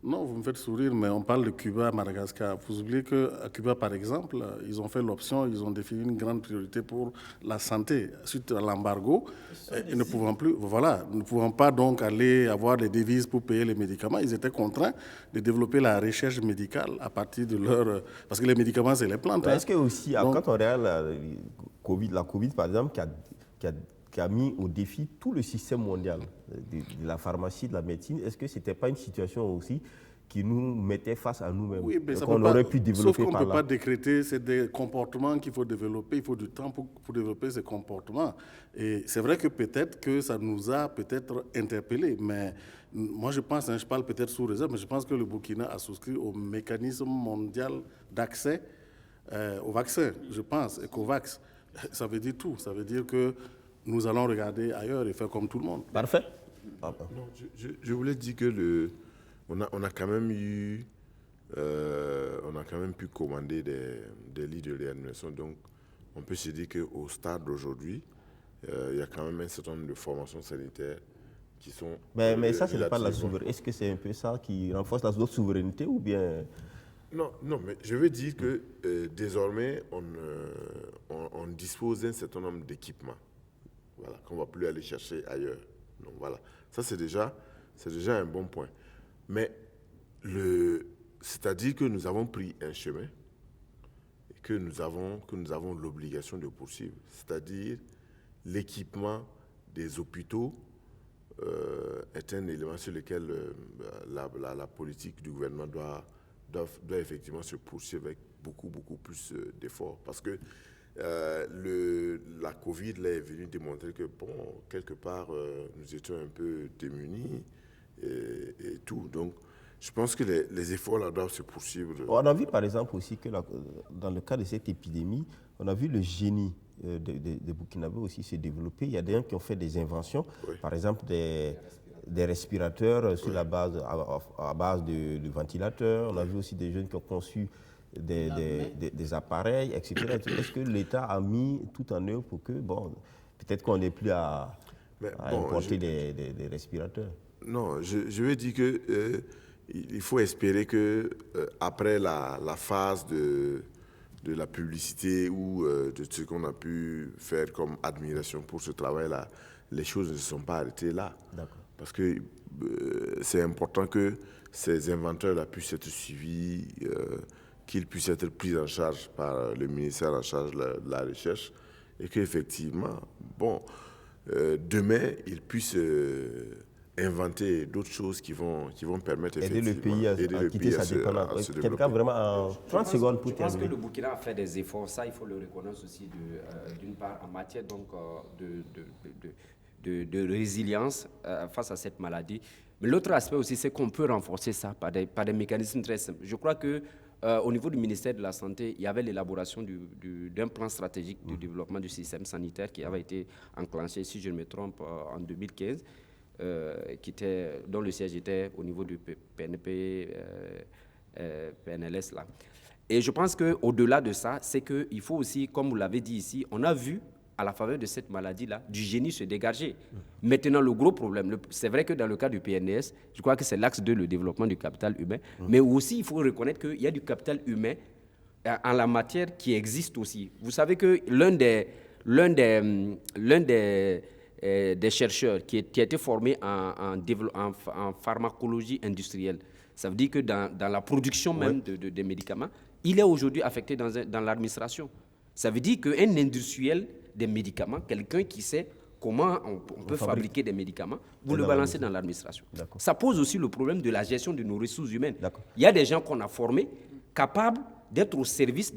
Non, vous me faites sourire, mais on parle de Cuba, Madagascar. Vous oubliez qu'à Cuba, par exemple, ils ont fait l'option, ils ont défini une grande priorité pour la santé. Suite à l'embargo, ils ne pouvant pas donc aller avoir des devises pour payer les médicaments. Ils étaient contraints de développer la recherche médicale à partir de leur... Parce que les médicaments, c'est les plantes. Est-ce que aussi, quand on regarde la COVID, par exemple, qui a mis au défi tout le système mondial de la pharmacie, de la médecine, est-ce que ce n'était pas une situation aussi qui nous mettait face à nous-mêmes? Oui, mais qu'on aurait pu développer sauf qu'on par ne peut là. pas décréter, c'est des comportements qu'il faut développer, il faut du temps pour développer ces comportements. Et c'est vrai que peut-être que ça nous a peut-être interpellés, mais moi je pense, je parle peut-être sous réserve, mais je pense que le Burkina a souscrit au mécanisme mondial d'accès au vaccin, je pense, et COVAX. Ça veut dire tout, ça veut dire que nous allons regarder ailleurs et faire comme tout le monde. Parfait. Non, je voulais dire que on a quand même eu, on a quand même pu commander des lits de réanimation. Donc, on peut se dire qu'au stade d'aujourd'hui, il y a quand même un certain nombre de formations sanitaires qui sont... Mais ça, ce n'est pas la souveraineté. Est-ce que c'est un peu ça qui renforce la souveraineté ou bien... Non, mais je veux dire que désormais, on dispose d'un certain nombre d'équipements. Voilà, qu'on ne va plus aller chercher ailleurs. Donc voilà, ça c'est déjà un bon point. Mais c'est-à-dire que nous avons pris un chemin et que nous avons l'obligation de poursuivre. C'est-à-dire l'équipement des hôpitaux est un élément sur lequel la politique du gouvernement doit effectivement se poursuivre avec beaucoup plus d'efforts. Parce que la Covid là, est venue démontrer que, quelque part, nous étions un peu démunis et tout. Donc, je pense que les efforts là doivent se poursuivre. On a vu, par exemple, aussi que dans le cas de cette épidémie, on a vu le génie des Burkinabés aussi se développer. Il y a des gens qui ont fait des inventions, oui. Par exemple des respirateurs sur la base, à base de ventilateurs. On a vu aussi des jeunes qui ont conçu des appareils, etc. Est-ce que l'État a mis tout en œuvre pour que, peut-être qu'on n'ait plus à importer des respirateurs? Non, je veux dire que il faut espérer que après la phase de la publicité ou de ce qu'on a pu faire comme admiration pour ce travail-là, les choses ne se sont pas arrêtées là. Parce que c'est important que ces inventeurs-là puissent être suivis, qu'ils puissent être pris en charge par le ministère en charge de la recherche et qu'effectivement, bon, demain, ils puissent inventer d'autres choses qui vont permettre aider le pays à quitter sa dépendance. Quelqu'un vraiment en 30 secondes pour terminer. Je pense que le Burkina a fait des efforts, ça il faut le reconnaître aussi d'une part en matière donc, de résilience face à cette maladie. Mais l'autre aspect aussi, c'est qu'on peut renforcer ça par des mécanismes très simples. Je crois que au niveau du ministère de la Santé, il y avait l'élaboration d'un plan stratégique de développement du système sanitaire qui avait été enclenché, si je ne me trompe, en 2015, dont le siège était au niveau du PNP, PNLS. Là. Et je pense qu'au-delà de ça, c'est qu'il faut aussi, comme vous l'avez dit ici, on a vu à la faveur de cette maladie-là, du génie se dégager. Maintenant, le gros problème, c'est vrai que dans le cas du PNS, je crois que c'est l'axe 2, le développement du capital humain, mais aussi, il faut reconnaître qu'il y a du capital humain en la matière qui existe aussi. Vous savez que l'un des chercheurs qui a été formé en pharmacologie industrielle, ça veut dire que dans la production même des médicaments, il est aujourd'hui affecté dans l'administration. Ça veut dire qu'un industriel des médicaments, quelqu'un qui sait comment on peut fabriquer des médicaments, vous le balancez dans l'administration. Ça pose aussi le problème de la gestion de nos ressources humaines. Il y a des gens qu'on a formés capables d'être au service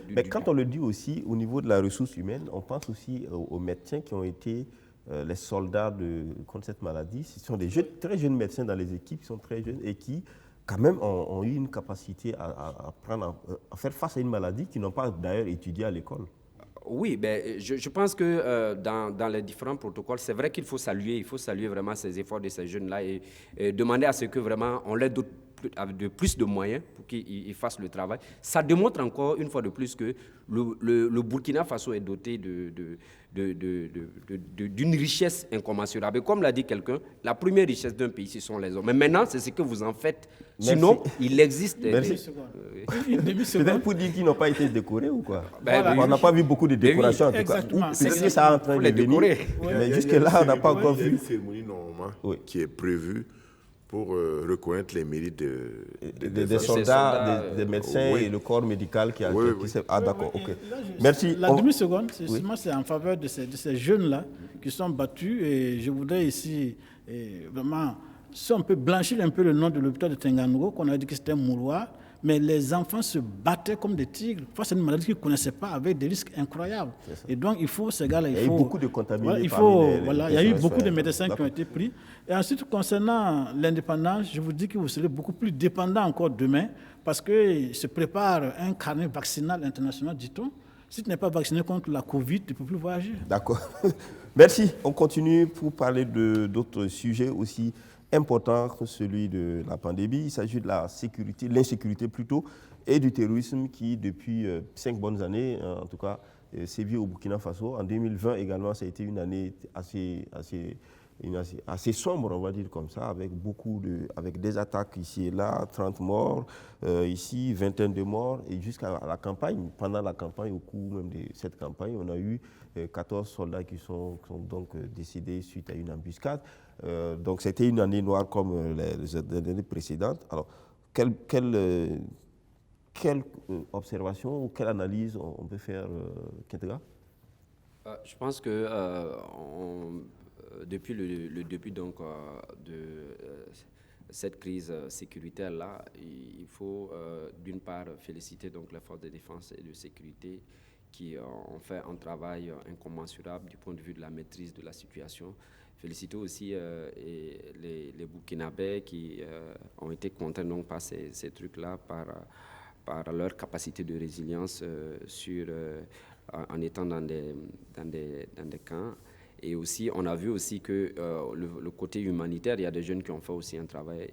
mais quand on le dit aussi, au niveau de la ressource humaine, on pense aussi aux médecins qui ont été les soldats contre cette maladie. Ce sont des très jeunes médecins dans les équipes, qui sont très jeunes et qui, quand même, ont eu une capacité à faire face à une maladie qu'ils n'ont pas d'ailleurs étudiée à l'école. Oui, je pense que dans les différents protocoles, c'est vrai qu'il faut saluer vraiment ces efforts de ces jeunes-là et demander à ce que vraiment on leur donne de plus de moyens pour qu'ils fassent le travail. Ça démontre encore une fois de plus que le Burkina Faso est doté d'une richesse incommensurable. Et comme l'a dit quelqu'un, la première richesse d'un pays, ce sont les hommes. Mais maintenant, c'est ce que vous en faites. Sinon, il existe des... Peut-être pour dire qu'ils n'ont pas été décorés ou quoi? On n'a pas vu beaucoup de décorations en tout cas. Peut-être que ça est en train de venir. Mais jusque-là, on n'a pas encore vu. Il y a une cérémonie normalement qui est prévue pour reconnaître les mérites des soldats, des médecins et le corps médical qui s'est... Ah d'accord, ok. Merci. La demi-seconde, c'est en faveur de ces jeunes-là qui sont battus et je voudrais ici vraiment, si on peut blanchir un peu le nom de l'hôpital de Tengango, qu'on a dit que c'était un mouroir, mais les enfants se battaient comme des tigres face à une maladie qu'ils ne connaissaient pas avec des risques incroyables. Et donc, il faut, ces gars-là, il y a eu beaucoup de contaminés. Il y a eu beaucoup de médecins qui ont été pris. Et ensuite, concernant l'indépendance, je vous dis que vous serez beaucoup plus dépendant encore demain parce qu'il se prépare un carnet vaccinal international, dit-on. Si tu n'es pas vacciné contre la Covid, tu ne peux plus voyager. D'accord. Merci. On continue pour parler d'autres sujets aussi important que celui de la pandémie. Il s'agit de la sécurité, l'insécurité plutôt, et du terrorisme qui, depuis 5 bonnes années, en tout cas, sévit au Burkina Faso. En 2020 également, ça a été une année assez sombre, on va dire comme ça, avec des attaques ici et là, 30 morts, ici, vingtaine de morts, et jusqu'à la campagne. Pendant la campagne, au cours même de cette campagne, on a eu 14 soldats qui sont donc décédés suite à une embuscade. Donc c'était une année noire comme les années précédentes. Alors, quelle observation ou quelle analyse on peut faire, Kentega? Je pense que depuis le début donc, de cette crise sécuritaire-là, il faut d'une part féliciter donc, les forces de défense et de sécurité qui ont fait un travail incommensurable du point de vue de la maîtrise de la situation. Féliciter aussi les Burkinabés qui ont été contraints donc, par ces trucs-là, par leur capacité de résilience en étant dans des camps. Et aussi, on a vu aussi que le côté humanitaire, il y a des jeunes qui ont fait aussi un travail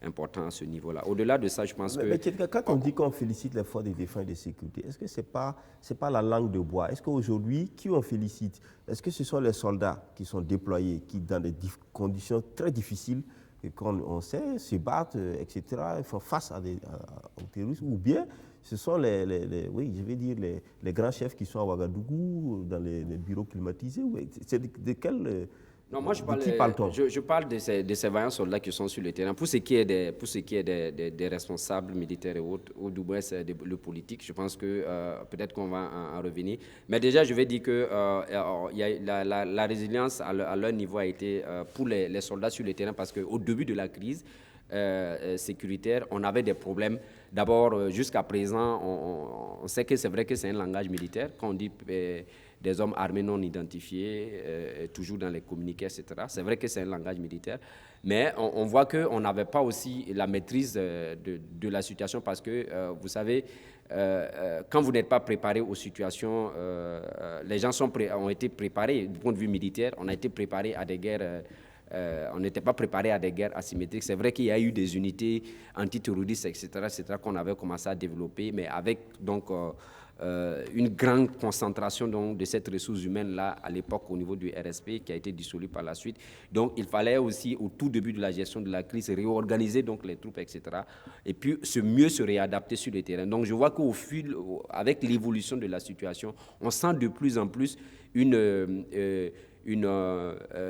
important à ce niveau-là. Au-delà de ça, je pense que... Mais quand on dit qu'on félicite les forces de défense et de sécurité, est-ce que ce n'est pas la langue de bois? Est-ce qu'aujourd'hui, qui on félicite? Est-ce que ce sont les soldats qui sont déployés, qui, dans des conditions très difficiles, qu'on on sait, se battent, etc., font face aux terroristes, ou bien ce sont oui, je vais dire les grands chefs qui sont à Ouagadougou, dans les bureaux climatisés. C'est de quel... Non, moi je parle, qui parle-t-on? je parle de ces vaillants soldats qui sont sur le terrain. Pour ce qui est des responsables militaires et autres, ou du moins le politique, je pense que peut-être qu'on va en revenir. Mais déjà, je vais dire que la résilience à leur niveau a été pour les soldats sur le terrain, parce qu'au début de la crise sécuritaire, on avait des problèmes. D'abord, jusqu'à présent, on sait que c'est vrai que c'est un langage militaire. Quand on dit des hommes armés non identifiés, toujours dans les communiqués, etc. C'est vrai que c'est un langage militaire, mais on voit qu'on n'avait pas aussi la maîtrise de la situation, parce que, vous savez, quand vous n'êtes pas préparé aux situations, les gens ont été préparés du point de vue militaire, on a été préparé à des guerres. On n'était pas préparé à des guerres asymétriques. C'est vrai qu'il y a eu des unités antiterroristes, etc., qu'on avait commencé à développer, mais avec donc une grande concentration donc, de cette ressource humaine-là à l'époque au niveau du RSP, qui a été dissolu par la suite. Donc il fallait aussi, au tout début de la gestion de la crise, réorganiser donc, les troupes, etc., et puis mieux se réadapter sur le terrain. Donc je vois avec l'évolution de la situation, on sent de plus en plus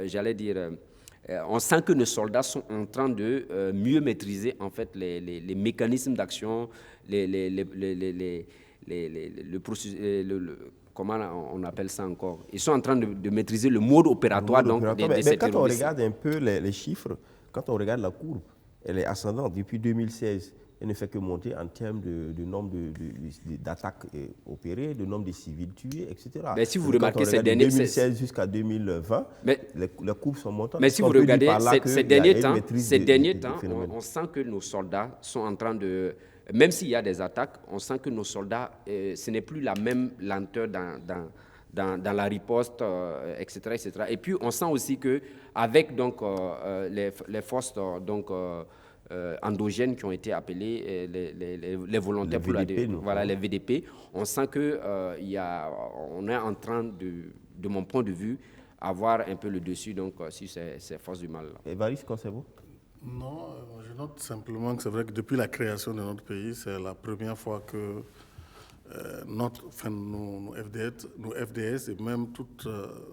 j'allais dire... on sent que nos soldats sont en train de mieux maîtriser en fait les mécanismes d'action, comment on appelle ça encore? Ils sont en train de maîtriser le mode opératoire de mais quand on regarde un peu les chiffres, quand on regarde la courbe, elle est ascendante. Depuis 2016, elle ne fait que monter en termes de nombre d'attaques opérées, de nombre de civils tués, etc. Mais si vous remarquez ces derniers... 2016 jusqu'à 2020, les courbes sont montantes. Mais si vous regardez ces derniers temps, on sent que nos soldats sont en train de... Même s'il y a des attaques, on sent que nos soldats, ce n'est plus la même lenteur dans la riposte, etc., etc. Et puis, on sent aussi qu'avec les forces endogènes qui ont été appelées les volontaires pour les VDP, on sent qu'on est en train, de mon point de vue, avoir un peu le dessus sur ces forces du mal. Évariste, qu'en savez-vous? Non, je note simplement que c'est vrai que depuis la création de notre pays, c'est la première fois que nos FDS et même toute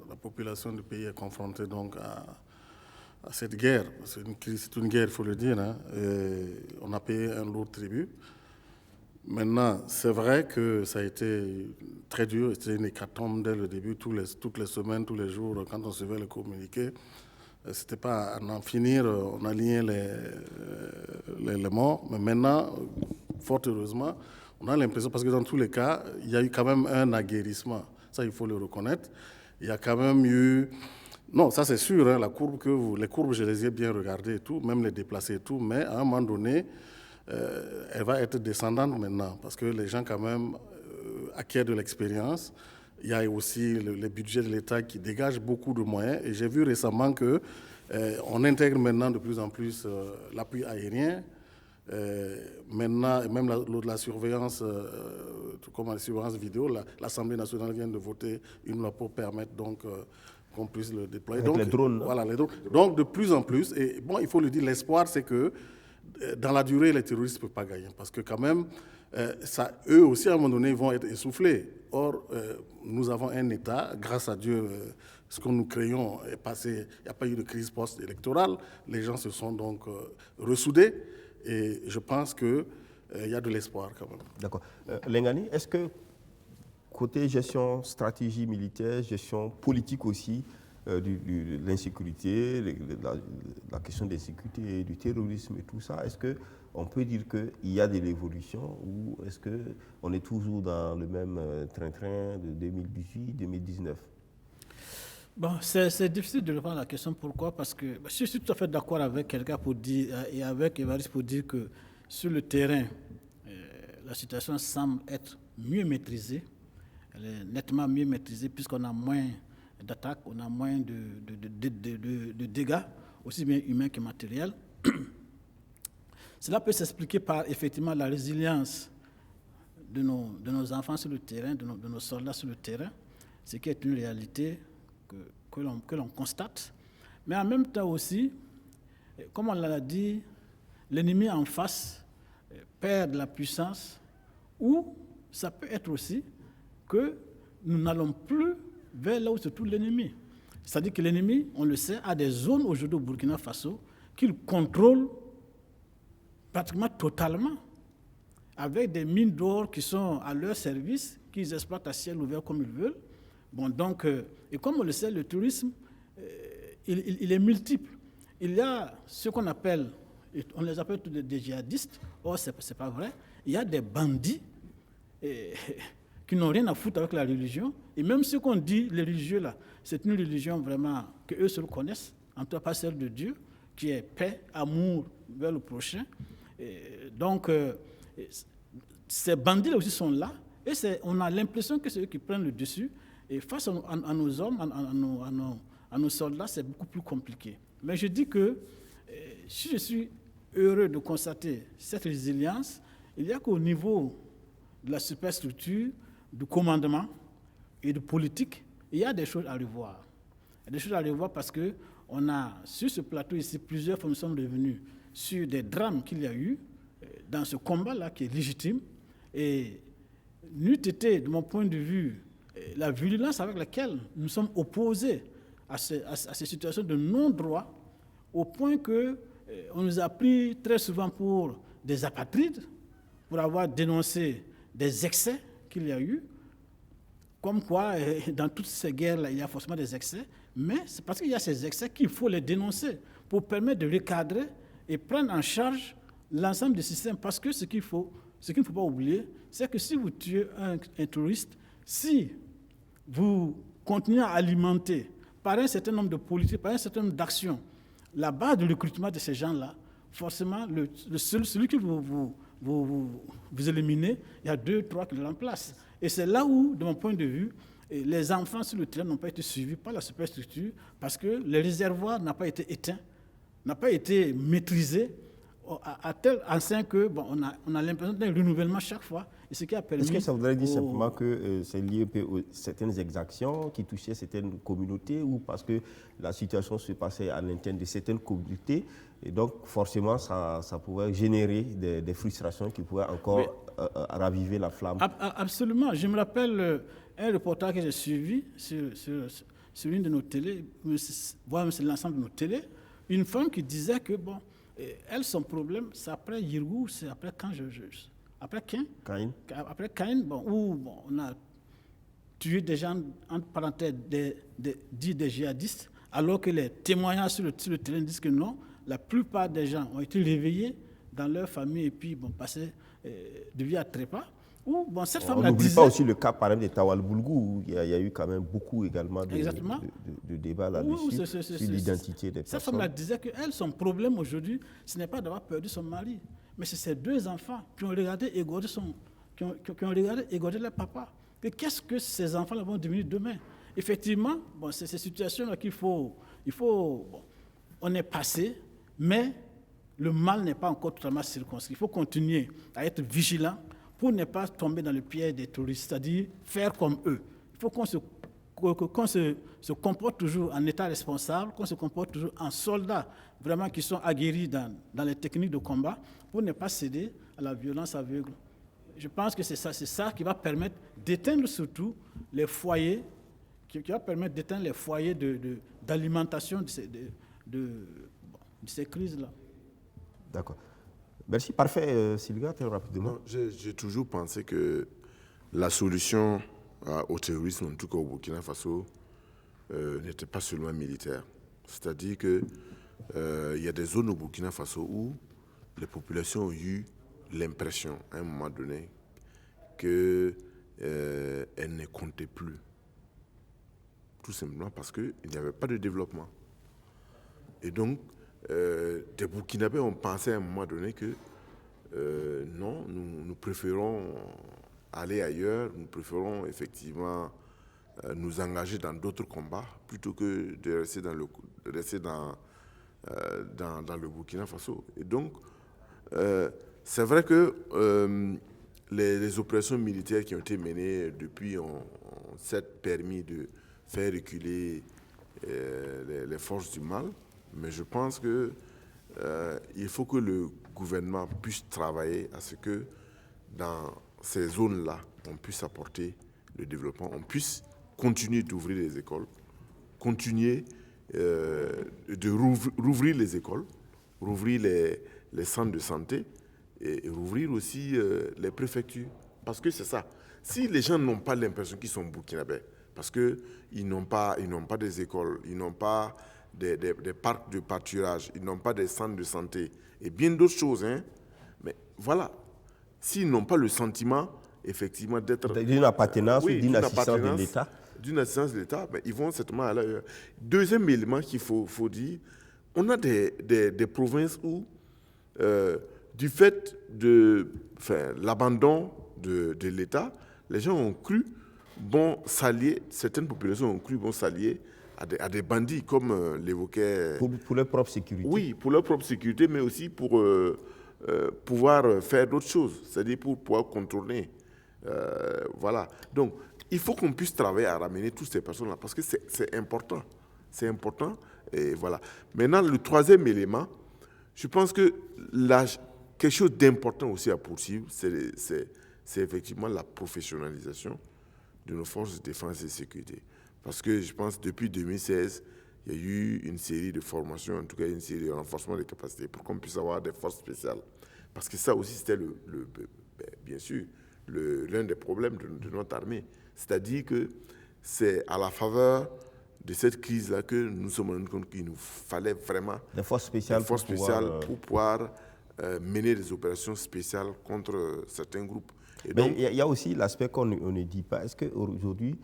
la population du pays est confrontée donc à cette guerre. C'est une guerre, il faut le dire, hein, et on a payé un lourd tribut. Maintenant, c'est vrai que ça a été très dur, c'était une hécatombe dès le début, toutes les semaines, tous les jours, quand on suivait les communiqués. C'était pas à en finir, on alignait les morts, mais maintenant, fort heureusement, on a l'impression, parce que dans tous les cas, il y a eu quand même un aguerrissement, ça il faut le reconnaître. Il y a quand même eu... Non, ça c'est sûr, hein, les courbes, je les ai bien regardées et tout, même les déplacées et tout, mais à un moment donné, elle va être descendante maintenant, parce que les gens quand même acquièrent de l'expérience. Il y a aussi le budget de l'État qui dégage beaucoup de moyens. Et j'ai vu récemment qu'on intègre maintenant de plus en plus l'appui aérien. Maintenant, même la surveillance, comme la surveillance vidéo, l'Assemblée nationale vient de voter une loi pour permettre donc qu'on puisse le déployer. Avec les drones. Voilà, les drones. Donc, de plus en plus, et bon, il faut le dire, l'espoir, c'est que dans la durée, les terroristes ne peuvent pas gagner. Parce que quand même, eux aussi, à un moment donné, ils vont être essoufflés. Or, nous avons un État, grâce à Dieu, ce que nous créons est passé, il n'y a pas eu de crise post-électorale, les gens se sont donc ressoudés, et je pense qu'il y a de l'espoir quand même. D'accord. Lengani, est-ce que côté gestion, stratégie militaire, gestion politique aussi, de l'insécurité, la question des sécurités, du terrorisme et tout ça, est-ce qu'on peut dire qu'il y a de l'évolution ou est-ce qu'on est toujours dans le même train-train de 2018-2019? Bon, c'est difficile de répondre à la question. Pourquoi? Parce que je suis tout à fait d'accord avec quelqu'un pour dire, et avec Évariste pour dire que sur le terrain, la situation semble être mieux maîtrisée. Elle est nettement mieux maîtrisée puisqu'on a moins d'attaques, on a moins de dégâts, aussi bien humains que matériels. Cela peut s'expliquer par effectivement la résilience de nos enfants sur le terrain, de nos soldats sur le terrain, ce qui est une réalité que l'on constate. Mais en même temps aussi, comme on l'a dit, l'ennemi en face perd de la puissance, ou ça peut être aussi que nous n'allons plus vers là où se trouve l'ennemi. C'est-à-dire que l'ennemi, on le sait, a des zones aujourd'hui au Burkina Faso qu'il contrôle pratiquement totalement, avec des mines d'or qui sont à leur service, qu'ils exploitent à ciel ouvert comme ils veulent. Bon, donc, et comme on le sait, le tourisme, il est multiple. Il y a ce qu'on appelle, on les appelle tous des djihadistes, or ce n'est pas vrai. Il y a des bandits qui n'ont rien à foutre avec la religion. Et même ce qu'on dit, les religieux là, c'est une religion vraiment que eux seuls connaissent, en tout cas pas celle de Dieu, qui est paix, amour vers le prochain. Et donc, ces bandits-là aussi sont là, et on a l'impression que c'est eux qui prennent le dessus. Et face à nos hommes, à nos soldats, c'est beaucoup plus compliqué. Mais je dis que si je suis heureux de constater cette résilience, il y a qu'au niveau de la superstructure, du commandement et de politique, il y a des choses à revoir. Il y a des choses à revoir parce qu'on a, sur ce plateau ici, plusieurs fois nous sommes revenus sur des drames qu'il y a eu dans ce combat-là qui est légitime. Et n'eût été, de mon point de vue, la violence avec laquelle nous sommes opposés à ces situations de non-droit, au point qu'on nous a pris très souvent pour des apatrides, pour avoir dénoncé des excès qu'il y a eu, comme quoi dans toutes ces guerres-là, il y a forcément des excès, mais c'est parce qu'il y a ces excès qu'il faut les dénoncer pour permettre de recadrer et prendre en charge l'ensemble du système. Parce que ce qu'il ne faut pas oublier, c'est que si vous tuez un touriste, si vous continuez à alimenter par un certain nombre de politiques, par un certain nombre d'actions, la base de recrutement de ces gens-là, forcément, celui que vous éliminez, il y a 2, 3 qui le remplacent. Et c'est là où, de mon point de vue, les enfants sur le terrain n'ont pas été suivis par la superstructure parce que le réservoir n'a pas été éteint, n'a pas été maîtrisé à tel enseigne que on a l'impression d'un renouvellement chaque fois. Et ce qui a permis. Est-ce que ça voudrait dire simplement que c'est lié à certaines exactions qui touchaient certaines communautés ou parce que la situation se passait à l'intérieur de certaines communautés et donc forcément ça pouvait générer des frustrations qui pouvaient encore raviver la flamme? Absolument. Je me rappelle un reportage que j'ai suivi sur une de nos télés, voire même sur l'ensemble de nos télés, une femme qui disait que elle, son problème, c'est après Yirgou, c'est après après Caïn. Après Caïn, où on a tué des gens, entre parenthèses, dits des djihadistes, alors que les témoignages sur le terrain disent que non, la plupart des gens ont été réveillés dans leur famille et puis passé de vie à trépas. Cette femme on n'oublie pas aussi le cas, par exemple, de Tawal Boulgou, où il y a eu quand même beaucoup également de débats là-dessus, sur l'identité des personnes. Cette femme-là disait que elle, son problème aujourd'hui, ce n'est pas d'avoir perdu son mari, mais c'est ses 2 enfants qui ont regardé égorger leur papa. Et qu'est-ce que ces enfants-là vont devenir demain? Effectivement, c'est ces situations-là on est passé, mais le mal n'est pas encore totalement circonscrit. Il faut continuer à être vigilant pour ne pas tomber dans le piège des touristes, c'est-à-dire faire comme eux. Il faut qu'on se comporte toujours en état responsable, qu'on se comporte toujours en soldats vraiment qui sont aguerris dans les techniques de combat pour ne pas céder à la violence aveugle. Je pense que c'est ça qui va permettre d'éteindre surtout les foyers, qui va permettre d'éteindre les foyers d'alimentation de ces crises-là. D'accord. Merci. Parfait, Sylvia, très rapidement. Non, j'ai toujours pensé que la solution au terrorisme, en tout cas au Burkina Faso, n'était pas seulement militaire. C'est-à-dire qu'il y a des zones au Burkina Faso où les populations ont eu l'impression, à un moment donné, qu'elles ne comptaient plus. Tout simplement parce qu'il n'y avait pas de développement. Et donc, des Burkinabés ont pensé à un moment donné que non, nous préférons aller ailleurs, nous préférons effectivement nous engager dans d'autres combats plutôt que de rester dans le Burkina Faso. Et donc, c'est vrai que les opérations militaires qui ont été menées depuis ont certes permis de faire reculer les forces du mal, mais je pense que il faut que le gouvernement puisse travailler à ce que dans ces zones-là, on puisse apporter le développement, on puisse continuer d'ouvrir les écoles, continuer de rouvrir les écoles, rouvrir les centres de santé et rouvrir aussi les préfectures. Parce que c'est ça. Si les gens n'ont pas l'impression qu'ils sont burkinabés, parce qu'ils n'ont pas des écoles, ils n'ont pas des parcs de pâturage, ils n'ont pas des centres de santé et bien d'autres choses, hein, mais voilà. S'ils n'ont pas le sentiment, effectivement, d'être... D'une appartenance ou d'une assistance de l'État. D'une assistance de l'État, ben, ils vont certainement aller ailleurs. Deuxième élément qu'il faut dire, on a des provinces où, du fait de l'abandon de l'État, les gens ont cru bon s'allier, certaines populations ont cru bon s'allier à des bandits, comme l'évoquait... Pour leur propre sécurité. Oui, pour leur propre sécurité, mais aussi pour pouvoir faire d'autres choses, c'est-à-dire pour pouvoir contourner. Voilà. Donc, il faut qu'on puisse travailler à ramener toutes ces personnes-là, parce que c'est important. C'est important, et voilà. Maintenant, le troisième élément, je pense que quelque chose d'important aussi à poursuivre, c'est effectivement la professionnalisation de nos forces de défense et de sécurité. Parce que je pense que depuis 2016, il y a eu une série de formations, en tout cas une série de renforcement des capacités pour qu'on puisse avoir des forces spéciales. Parce que ça aussi, c'était bien sûr l'un des problèmes de notre armée. C'est-à-dire que c'est à la faveur de cette crise-là que nous nous sommes rendus compte qu'il nous fallait vraiment des forces spéciales, pour pouvoir mener des opérations spéciales contre certains groupes. Et mais il y a aussi l'aspect qu'on ne dit pas. Est-ce qu'aujourd'hui,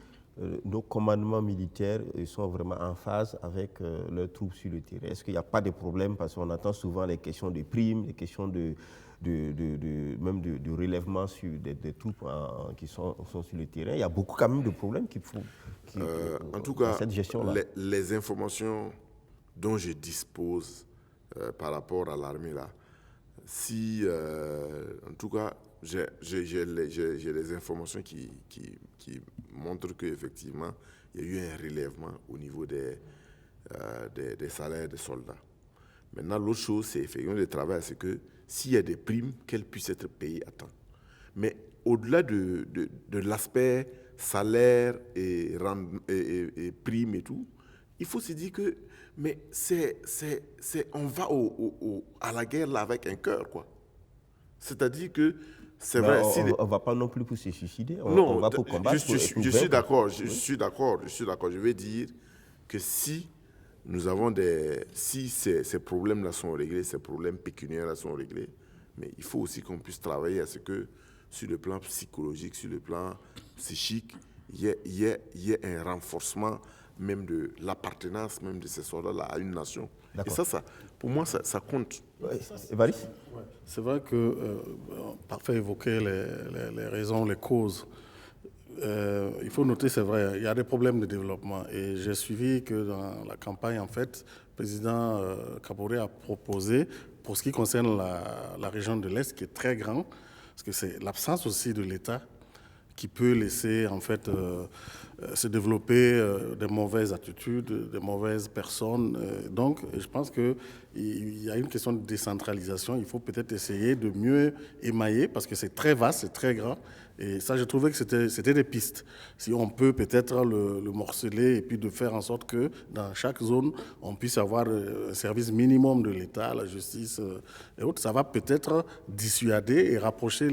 nos commandements militaires sont vraiment en phase avec leurs troupes sur le terrain? Est-ce qu'il n'y a pas de problème? Parce qu'on entend souvent les questions de primes, les questions même de relèvement sur des troupes qui sont sur le terrain. Il y a beaucoup quand même de problèmes en tout cas, cette gestion-là. Les informations dont je dispose par rapport à l'armée, là, en tout cas, j'ai les informations qui montrent qu'effectivement, il y a eu un relèvement au niveau des salaires des soldats. Maintenant, l'autre chose, c'est effectivement le travail, c'est que s'il y a des primes, qu'elles puissent être payées à temps. Mais au-delà de l'aspect salaire et primes et tout, il faut se dire que mais on va à la guerre là avec un cœur, quoi. C'est-à-dire que c'est vrai. On ne va pas non plus pour se suicider. On va pour combattre. Je suis d'accord. Je vais dire que si nous avons si ces problèmes-là sont réglés, ces problèmes pécuniaires-là sont réglés, mais il faut aussi qu'on puisse travailler à ce que sur le plan psychologique, sur le plan psychique, il y ait un renforcement même de l'appartenance même de ces soldats-là à une nation. Et ça, pour moi, ça compte. Évariste ? C'est vrai que, parfait évoquer les raisons, les causes. Il faut noter, c'est vrai, il y a des problèmes de développement. Et j'ai suivi que dans la campagne, en fait, le président Kaboré a proposé, pour ce qui concerne la région de l'Est, qui est très grand, parce que c'est l'absence aussi de l'État qui peut laisser, en fait, se développer des mauvaises attitudes, des mauvaises personnes. Donc, je pense qu'il y a une question de décentralisation. Il faut peut-être essayer de mieux émailler, parce que c'est très vaste, c'est très grand. Et ça, je trouvais que c'était des pistes. Si on peut peut-être le morceler et puis de faire en sorte que dans chaque zone, on puisse avoir un service minimum de l'État, la justice et autres, ça va peut-être dissuader et rapprocher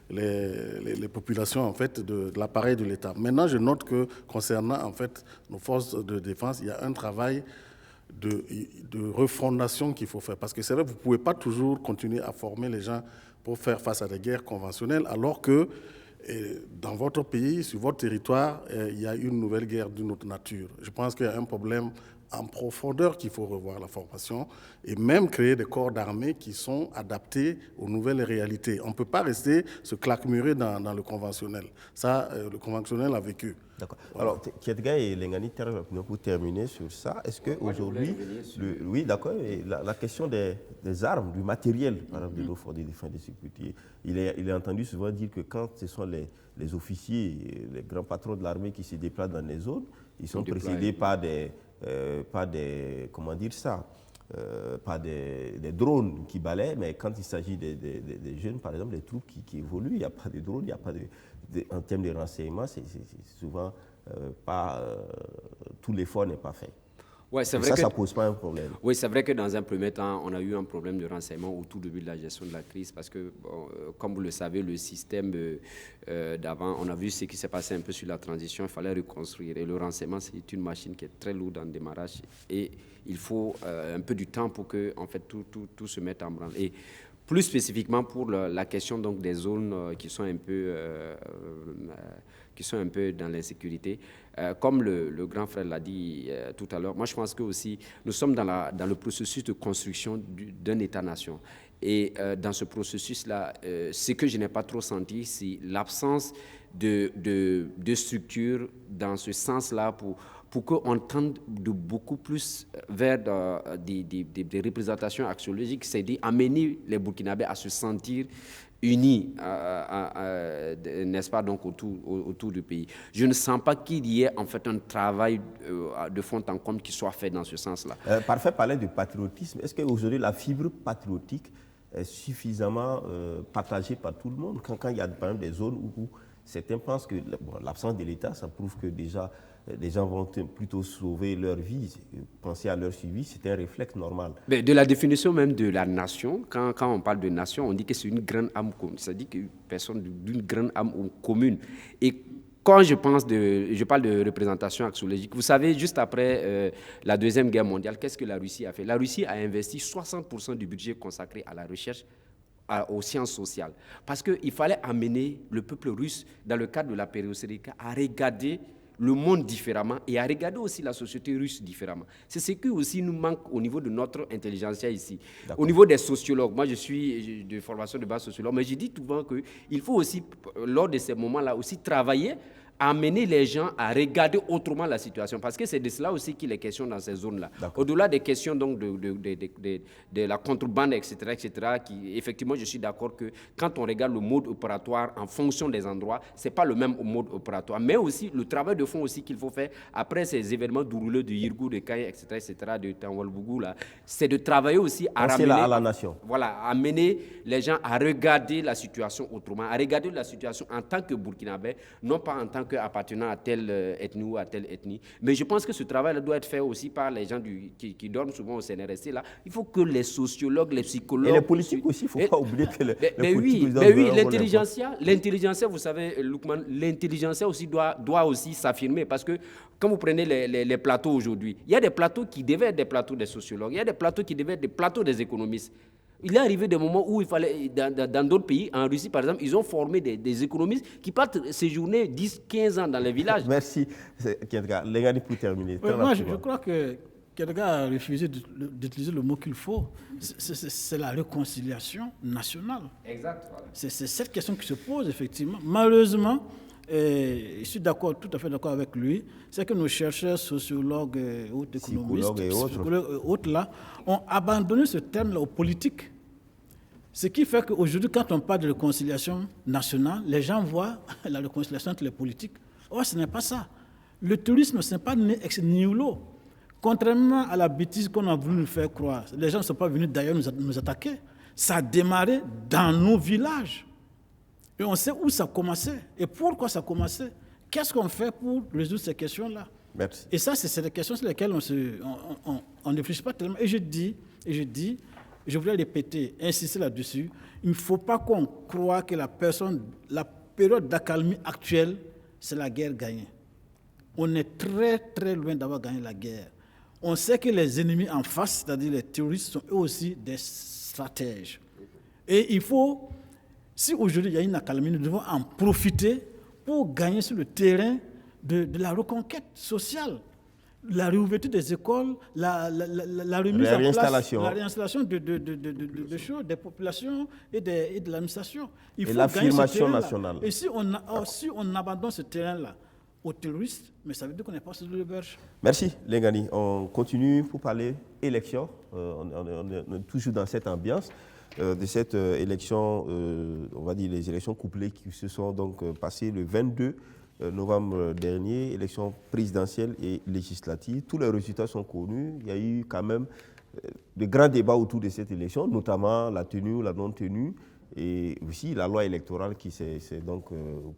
les populations en fait de l'appareil de l'État. Maintenant, je note que concernant en fait nos forces de défense, il y a un travail de refondation qu'il faut faire. Parce que c'est vrai, vous ne pouvez pas toujours continuer à former les gens pour faire face à des guerres conventionnelles, alors que dans votre pays, sur votre territoire, il y a une nouvelle guerre d'une autre nature. Je pense qu'il y a un problème en profondeur qu'il faut revoir la formation et même créer des corps d'armée qui sont adaptés aux nouvelles réalités. On ne peut pas rester se claquemurer dans le conventionnel. Ça, le conventionnel a vécu. D'accord. Voilà. Alors, Kiedga et Lengani, pour terminer sur ça, est-ce qu'aujourd'hui, oui, d'accord, la question des armes, du matériel, par exemple, de nos forces de défense et de sécurité, il est entendu souvent dire que quand ce sont les officiers, les grands patrons de l'armée qui se déplacent dans les zones, ils sont précédés par des comment dire ça, pas des drones qui balaient, mais quand il s'agit des jeunes, par exemple, des troupes qui évoluent, il n'y a pas de drones, il n'y a pas en termes de renseignement, c'est souvent pas, tout l'effort n'est pas fait. Ouais, c'est vrai ça que, ne pose pas un problème. Oui, c'est vrai que dans un premier temps, on a eu un problème de renseignement au tout début de la gestion de la crise parce que, bon, comme vous le savez, le système d'avant, on a vu ce qui s'est passé un peu sur la transition, il fallait reconstruire. Et le renseignement, c'est une machine qui est très lourde en démarrage et il faut un peu du temps pour que en fait, tout se mette en branle. Et plus spécifiquement pour la question donc, des zones qui sont un peu dans l'insécurité. Comme le grand frère l'a dit tout à l'heure, moi je pense que aussi nous sommes dans le processus de construction d'un État-nation. Et dans ce processus-là, ce que je n'ai pas trop senti, c'est l'absence de structure dans ce sens-là pour qu'on tende de beaucoup plus vers des représentations axiologiques, c'est-à-dire amener les Burkinabés à se sentir unis, n'est-ce pas, donc autour du pays. Je ne sens pas qu'il y ait en fait un travail de fond en comble qui soit fait dans ce sens-là. Parfait, parler de patriotisme. Est-ce qu'aujourd'hui la fibre patriotique est suffisamment partagée par tout le monde quand il y a par exemple des zones où certains pensent que l'absence de l'État, ça prouve que déjà les gens vont plutôt sauver leur vie, penser à leur suivi, c'est un réflexe normal. Mais de la définition même de la nation, quand on parle de nation, on dit que c'est une grande âme commune, c'est-à-dire qu'une personne d'une grande âme commune. Et quand je parle de représentation axiologique, vous savez, juste après la Deuxième Guerre mondiale, qu'est-ce que la Russie a fait? La Russie a investi 60% du budget consacré à la recherche aux sciences sociales. Parce qu'il fallait amener le peuple russe, dans le cadre de la perestroïka, à regarder le monde différemment et à regarder aussi la société russe différemment. C'est ce qui aussi nous manque au niveau de notre intelligentsia ici. Au niveau des sociologues, moi je suis de formation de base sociologue, mais je dis souvent qu'il faut aussi, lors de ces moments-là, aussi travailler amener les gens à regarder autrement la situation. Parce que c'est de cela aussi qu'il est question dans ces zones-là. Au-delà des questions donc, de la contrebande, etc., qui, effectivement, je suis d'accord que quand on regarde le mode opératoire en fonction des endroits, ce n'est pas le même mode opératoire. Mais aussi, le travail de fond aussi qu'il faut faire après ces événements douloureux de Yirgou, de Kaye, etc., de Tanwalbougou, c'est de travailler aussi à ramener à la nation. Voilà, amener les gens à regarder la situation autrement, à regarder la situation en tant que Burkinabé, non pas en tant qu'appartenant à telle ethnie ou à telle ethnie. Mais je pense que ce travail doit être fait aussi par les gens qui dorment souvent au CNRSC. Là. Il faut que les sociologues, les psychologues... Et les politiques aussi, il ne faut pas oublier que les politiques... Mais oui, l'intelligentsia, vous savez, Lukman, l'intelligentsia aussi doit aussi s'affirmer parce que quand vous prenez les plateaux aujourd'hui, il y a des plateaux qui devaient être des plateaux des sociologues, il y a des plateaux qui devaient être des plateaux des économistes. Il est arrivé des moments où il fallait, dans d'autres pays, en Russie par exemple, ils ont formé des économistes qui partent séjourner 10-15 ans dans les villages. Merci, Kedgar. Lengani, pour terminer. Moi, je crois que Kedgar a refusé d'utiliser le mot qu'il faut. C'est la réconciliation nationale. Exact. Voilà. C'est cette question qui se pose, effectivement. Malheureusement, je suis tout à fait d'accord avec lui, c'est que nos chercheurs, sociologues, autres économistes, psychologues et autres là, ont abandonné ce terme-là aux politiques. Ce qui fait qu'aujourd'hui, quand on parle de réconciliation nationale, les gens voient la réconciliation entre les politiques. Or, ce n'est pas ça. Le tourisme, ce n'est pas né ex nihilo. Contrairement à la bêtise qu'on a voulu nous faire croire, les gens ne sont pas venus d'ailleurs nous attaquer. Ça a démarré dans nos villages. Et on sait où ça commençait et pourquoi ça commençait. Qu'est-ce qu'on fait pour résoudre ces questions-là? Merci. Et ça, c'est des questions sur lesquelles on ne réfléchit pas tellement. Et je dis, je voulais répéter, insister là-dessus, il ne faut pas qu'on croie que la période d'accalmie actuelle, c'est la guerre gagnée. On est très, très loin d'avoir gagné la guerre. On sait que les ennemis en face, c'est-à-dire les terroristes, sont eux aussi des stratèges. Et il faut... Si aujourd'hui il y a une accalmie, nous devons en profiter pour gagner sur le terrain de la reconquête sociale, la réouverture des écoles, la remise en place, la réinstallation de choses, des populations et de l'administration. Il faut l'affirmation nationale. Et si on abandonne ce terrain-là aux terroristes, mais ça veut dire qu'on n'est pas sur le berge. Merci, Lengani. On continue pour parler élection. On est toujours dans cette ambiance. De cette élection, on va dire les élections couplées qui se sont donc passées le 22 novembre dernier, élections présidentielles et législatives. Tous les résultats sont connus. Il y a eu quand même de grands débats autour de cette élection, notamment la tenue ou la non-tenue, et aussi la loi électorale qui s'est donc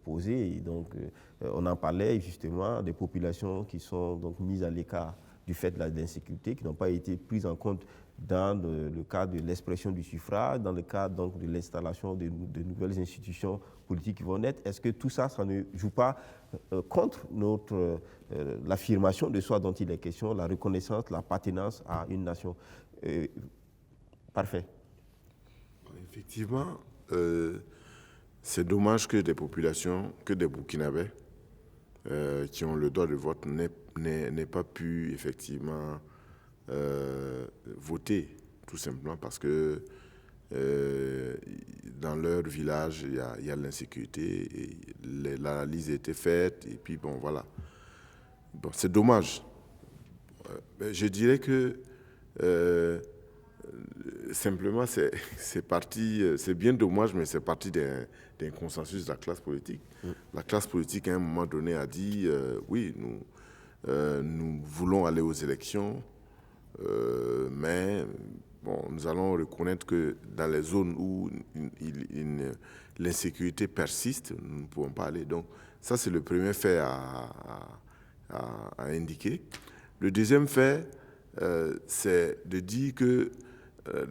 posée. Et donc, on en parlait justement des populations qui sont donc mises à l'écart du fait de l'insécurité, qui n'ont pas été prises en compte dans le cadre de l'expression du suffrage, dans le cadre donc de l'installation de nouvelles institutions politiques qui vont naître. Est-ce que tout ça, ça ne joue pas contre l'affirmation de soi dont il est question, la reconnaissance, l'appartenance à une nation? Parfait. Effectivement, c'est dommage que des populations, que des Burkinabés qui ont le droit de vote n'aient pas pu effectivement voter, tout simplement parce que dans leur village, il y a l'insécurité, l'analyse a été faite, et puis bon, voilà. Bon, c'est dommage. Je dirais que simplement, c'est bien dommage, mais c'est parti d'un consensus de la classe politique. La classe politique, à un moment donné, a dit oui, nous voulons aller aux élections, mais bon, nous allons reconnaître que dans les zones où l'insécurité persiste, nous ne pouvons pas aller. Donc, ça, c'est le premier fait à indiquer. Le deuxième fait, c'est de dire que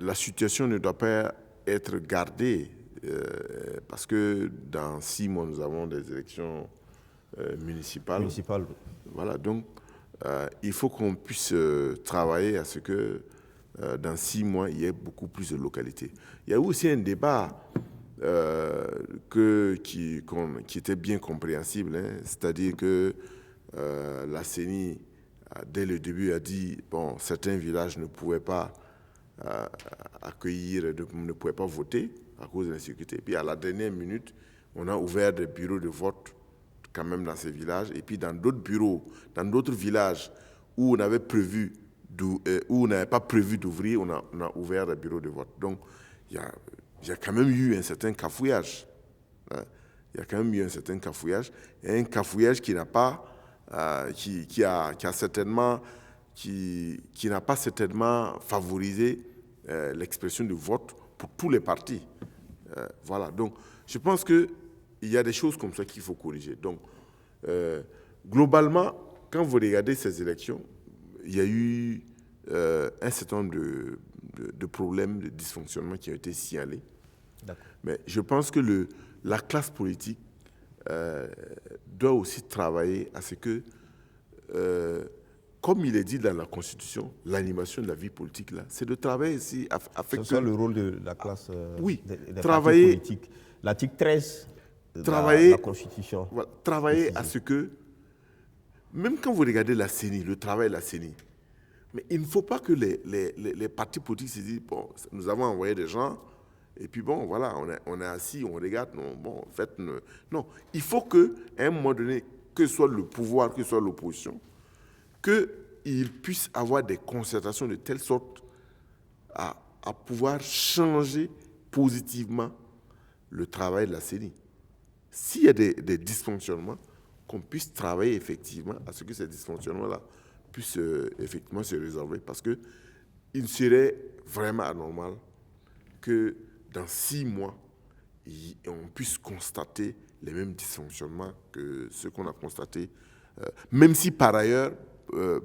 la situation ne doit pas être gardée parce que dans 6 mois, nous avons des élections municipales. Voilà, donc il faut qu'on puisse travailler à ce que dans 6 mois, il y ait beaucoup plus de localités. Il y a eu aussi un débat qui était bien compréhensible, hein, c'est-à-dire que la CENI, dès le début, a dit bon, certains villages ne pouvaient pas accueillir, ne pouvaient pas voter à cause de l'insécurité. Puis à la dernière minute, on a ouvert des bureaux de vote quand même dans ces villages. Et puis dans d'autres bureaux, dans d'autres villages où on avait prévu, où on n'avait pas prévu d'ouvrir, on a ouvert des bureaux de vote. Donc il y a quand même eu un certain cafouillage. Hein. Il y a quand même eu un certain cafouillage. Et un cafouillage qui n'a pas, qui n'a pas certainement favorisé l'expression du vote pour tous les partis. Voilà. Donc, je pense qu'il y a des choses comme ça qu'il faut corriger. Donc, globalement, quand vous regardez ces élections, il y a eu un certain nombre de problèmes, de dysfonctionnements qui ont été signalés. Mais je pense que la classe politique doit aussi travailler à ce que, comme il est dit dans la Constitution, l'animation de la vie politique, là, c'est de travailler ici c'est ça le rôle de la classe oui, des travailler, partis politiques. L'article 13 de la Constitution. Voilà, travailler à ce que, même quand vous regardez la CENI, le travail de la CENI, mais il ne faut pas que les partis politiques se disent, bon, nous avons envoyé des gens, et puis bon, voilà, on est assis, on regarde, non, bon, en fait, non. Il faut qu'à un moment donné, que ce soit le pouvoir, que ce soit l'opposition, qu'ils puissent avoir des concertations de telle sorte à pouvoir changer positivement le travail de la CENI. S'il y a des dysfonctionnements, qu'on puisse travailler effectivement à ce que ces dysfonctionnements-là puissent effectivement se résolver. Parce qu'il serait vraiment anormal que dans 6 mois, on puisse constater les mêmes dysfonctionnements que ceux qu'on a constatés, même si par ailleurs,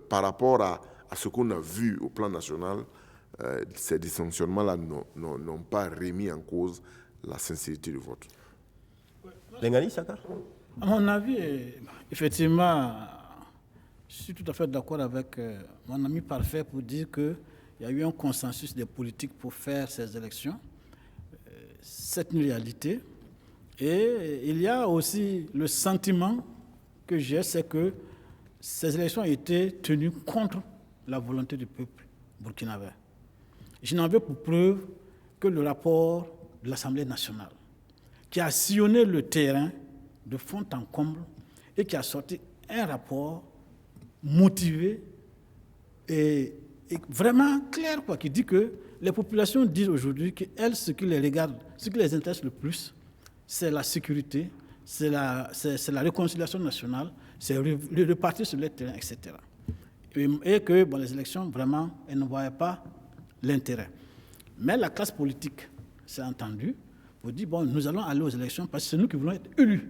par rapport à ce qu'on a vu au plan national, ces dysfonctionnements-là n'ont pas remis en cause la sincérité du vote. Lengani Sakar ? À mon avis, effectivement, je suis tout à fait d'accord avec mon ami Parfait pour dire qu'il y a eu un consensus des politiques pour faire ces élections. C'est une réalité. Et il y a aussi le sentiment que j'ai, c'est que ces élections ont été tenues contre la volonté du peuple burkinabé. Je n'en veux pour preuve que le rapport de l'Assemblée nationale, qui a sillonné le terrain de fond en comble et qui a sorti un rapport motivé et vraiment clair, quoi, qui dit que les populations disent aujourd'hui qu'elles, ce qui les regarde, ce qui les intéresse le plus, c'est la sécurité, c'est la réconciliation nationale, c'est repartir sur le terrain, etc. Et que bon, les élections, vraiment, elles ne voyaient pas l'intérêt. Mais la classe politique s'est entendue pour dire, bon, nous allons aller aux élections parce que c'est nous qui voulons être élus.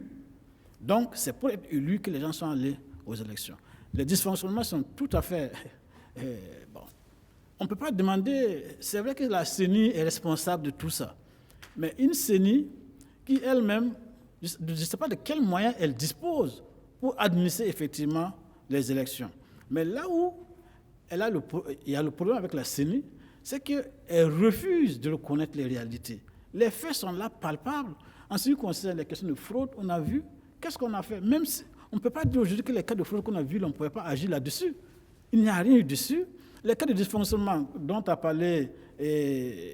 Donc, c'est pour être élus que les gens sont allés aux élections. Les dysfonctionnements sont tout à fait... bon. On ne peut pas demander... C'est vrai que la CENI est responsable de tout ça. Mais une CENI qui elle-même, je ne sais pas de quels moyens elle dispose pour administrer effectivement les élections. Mais là où il y a le problème avec la CENI, c'est qu'elle refuse de reconnaître les réalités. Les faits sont là, palpables. En ce qui concerne les questions de fraude, on a vu, qu'est-ce qu'on a fait? Même si on ne peut pas dire aujourd'hui que les cas de fraude qu'on a vus, on ne pouvait pas agir là-dessus. Il n'y a rien eu dessus. Les cas de dysfonctionnement dont tu as parlé,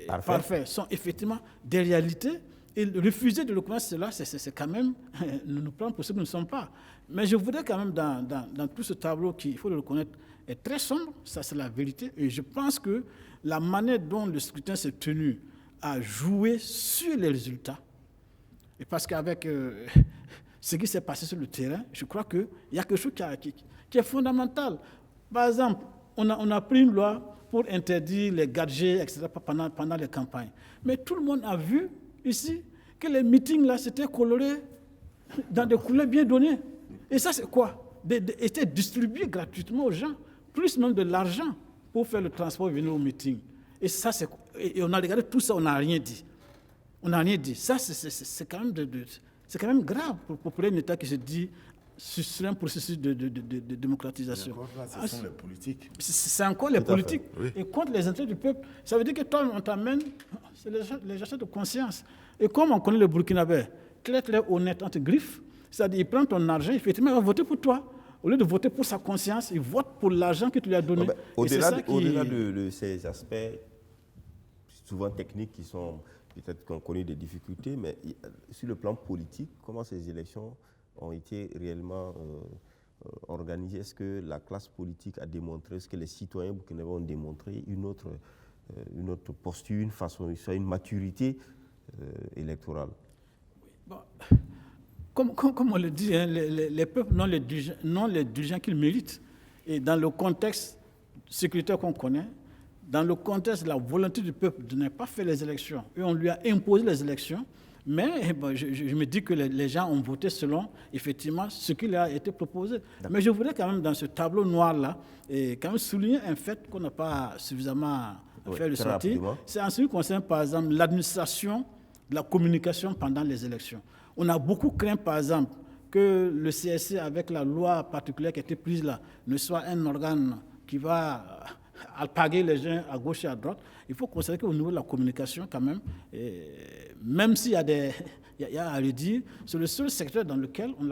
parfait, sont effectivement des réalités. Et refuser de reconnaître cela, c'est quand même nous prendre pour ce que nous ne sommes pas. Mais je voudrais quand même, dans tout ce tableau qui, il faut le reconnaître, est très sombre, ça c'est la vérité. Et je pense que la manière dont le scrutin s'est tenu a joué sur les résultats. Et parce qu'avec ce qui s'est passé sur le terrain, je crois qu'il y a quelque chose qui est fondamental. Par exemple, on a pris une loi pour interdire les gadgets, etc., pendant les campagnes. Mais tout le monde a vu ici que les meetings là c'était coloré dans des couleurs bien données. Et ça c'est quoi? Était distribué gratuitement aux gens, plus même de l'argent pour faire le transport et venir au meeting. Et ça et on a regardé tout ça, on n'a rien dit. On n'a rien dit. Ça c'est quand même c'est quand même grave pour un État qui se dit sur un processus de démocratisation. Ce sont les politiques. C'est encore les politiques. Oui. Et contre les intérêts du peuple. Ça veut dire que toi, on t'amène, c'est les achats de conscience. Et comme on connaît le Burkinabé, très honnête, entre griffes, c'est-à-dire il prend ton argent, effectivement, il va voter pour toi. Au lieu de voter pour sa conscience, il vote pour l'argent que tu lui as donné. Au-delà de ces aspects souvent techniques qui sont, peut-être qu'on connaît des difficultés, mais sur le plan politique, comment ces élections ont été réellement organisées? Est-ce que la classe politique a démontré, est-ce que les citoyens burkinabés ont démontré une autre posture, une façon, une maturité électorale? Bon, comme on le dit, hein, les peuples n'ont les dirigeants qu'ils méritent. Et dans le contexte sécuritaire qu'on connaît, dans le contexte de la volonté du peuple de ne pas faire les élections, et on lui a imposé les élections, mais bon, je me dis que les gens ont voté selon, effectivement, ce qui leur a été proposé. Mais je voudrais quand même, dans ce tableau noir-là, quand même souligner un fait qu'on n'a pas suffisamment fait le sortir. C'est en ce qui concerne, par exemple, l'administration de la communication pendant les élections. On a beaucoup craint, par exemple, que le CSC, avec la loi particulière qui a été prise là, ne soit un organe qui va alpaguer les gens à gauche et à droite. Il faut considérer qu'au niveau de la communication, quand même, même s'il y a à le dire, c'est le seul secteur dans lequel on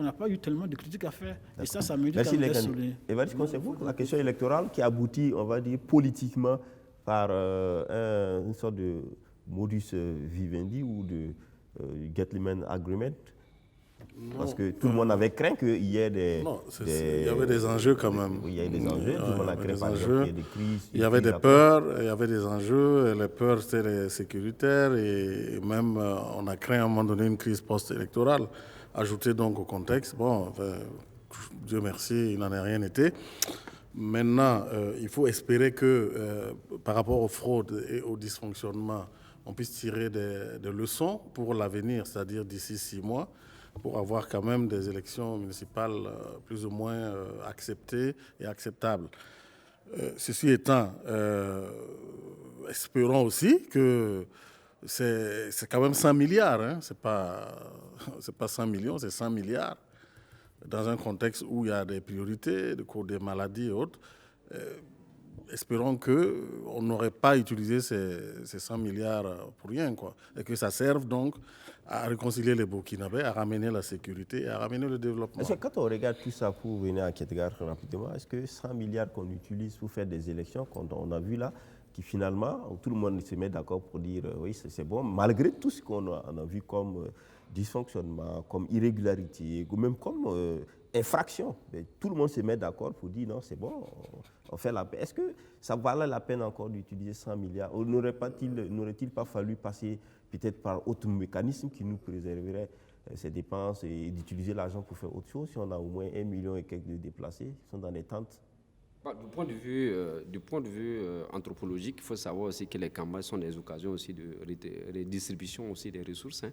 n'a pas eu tellement de critiques à faire. Et ça mérite quand même d'être souligné. Évariste Conseil-vous, la question électorale qui aboutit, on va dire, politiquement par une sorte de modus vivendi ou de gentleman agreement? Parce que tout le monde avait craint qu'il y ait des... Non, il y avait des enjeux quand même. Oui, il y avait des enjeux. Tout le monde a craint par exemple, qu'il y ait des crises. Il y avait des peurs, il y avait des enjeux. Et les peurs, c'était les sécuritaires. Et même, on a craint à un moment donné une crise post-électorale. Ajouté donc au contexte, bon, Dieu merci, il n'en a rien été. Maintenant, il faut espérer que par rapport aux fraudes et aux dysfonctionnements, on puisse tirer des leçons pour l'avenir, c'est-à-dire d'ici 6 mois, pour avoir quand même des élections municipales plus ou moins acceptées et acceptables. Ceci étant, espérons aussi que c'est quand même 100 milliards, hein, c'est pas 100 millions, c'est 100 milliards, dans un contexte où il y a des priorités, des maladies et autres. Espérons qu'on n'aurait pas utilisé ces 100 milliards pour rien, quoi, et que ça serve donc à réconcilier les Burkinabés, à ramener la sécurité et à ramener le développement. Est-ce que quand on regarde tout ça, pour venir à Ketgar rapidement, est-ce que 100 milliards qu'on utilise pour faire des élections, qu'on a vu là, qui finalement, tout le monde se met d'accord pour dire oui, c'est bon, malgré tout ce qu'on a vu comme dysfonctionnement, comme irrégularité, ou même comme infraction, mais tout le monde se met d'accord pour dire non, c'est bon, on fait la paix. Est-ce que ça valait la peine encore d'utiliser 100 milliards? Ou n'aurait-il pas fallu passer peut-être par autre mécanisme qui nous préserverait ces dépenses et d'utiliser l'argent pour faire autre chose si on a au moins 1 million et quelques de déplacés qui sont dans les tentes? Du point de vue anthropologique, il faut savoir aussi que les campagnes sont des occasions aussi de redistribution aussi des ressources. Hein.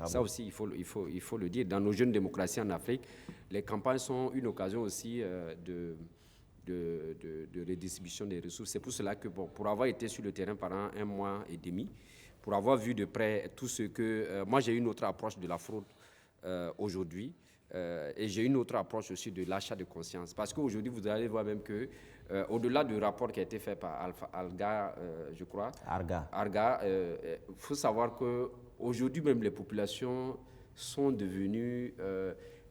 Ça aussi, il faut le dire. Dans nos jeunes démocraties en Afrique, les campagnes sont une occasion aussi de redistribution des ressources. C'est pour cela que, pour avoir été sur le terrain pendant 1 mois et demi, pour avoir vu de près tout ce que... moi, j'ai une autre approche de la fraude aujourd'hui. Et j'ai une autre approche aussi de l'achat de conscience. Parce qu'aujourd'hui, vous allez voir même que, au-delà du rapport qui a été fait par Alga, je crois, Arga, faut savoir qu'aujourd'hui même, les populations sont devenues...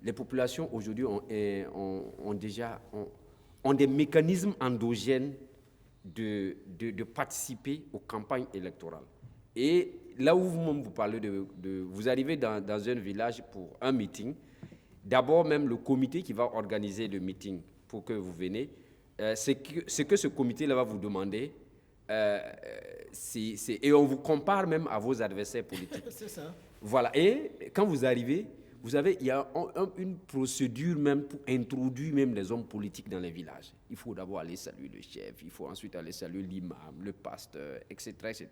les populations aujourd'hui ont des mécanismes endogènes de participer aux campagnes électorales. Et là où vous parlez vous arrivez dans un village pour un meeting. D'abord, même le comité qui va organiser le meeting pour que vous venez, ce que ce comité-là va vous demander, et on vous compare même à vos adversaires politiques. C'est ça. Voilà. Et quand vous arrivez, il y a une procédure même pour introduire même les hommes politiques dans les villages. Il faut d'abord aller saluer le chef, il faut ensuite aller saluer l'imam, le pasteur, etc., etc.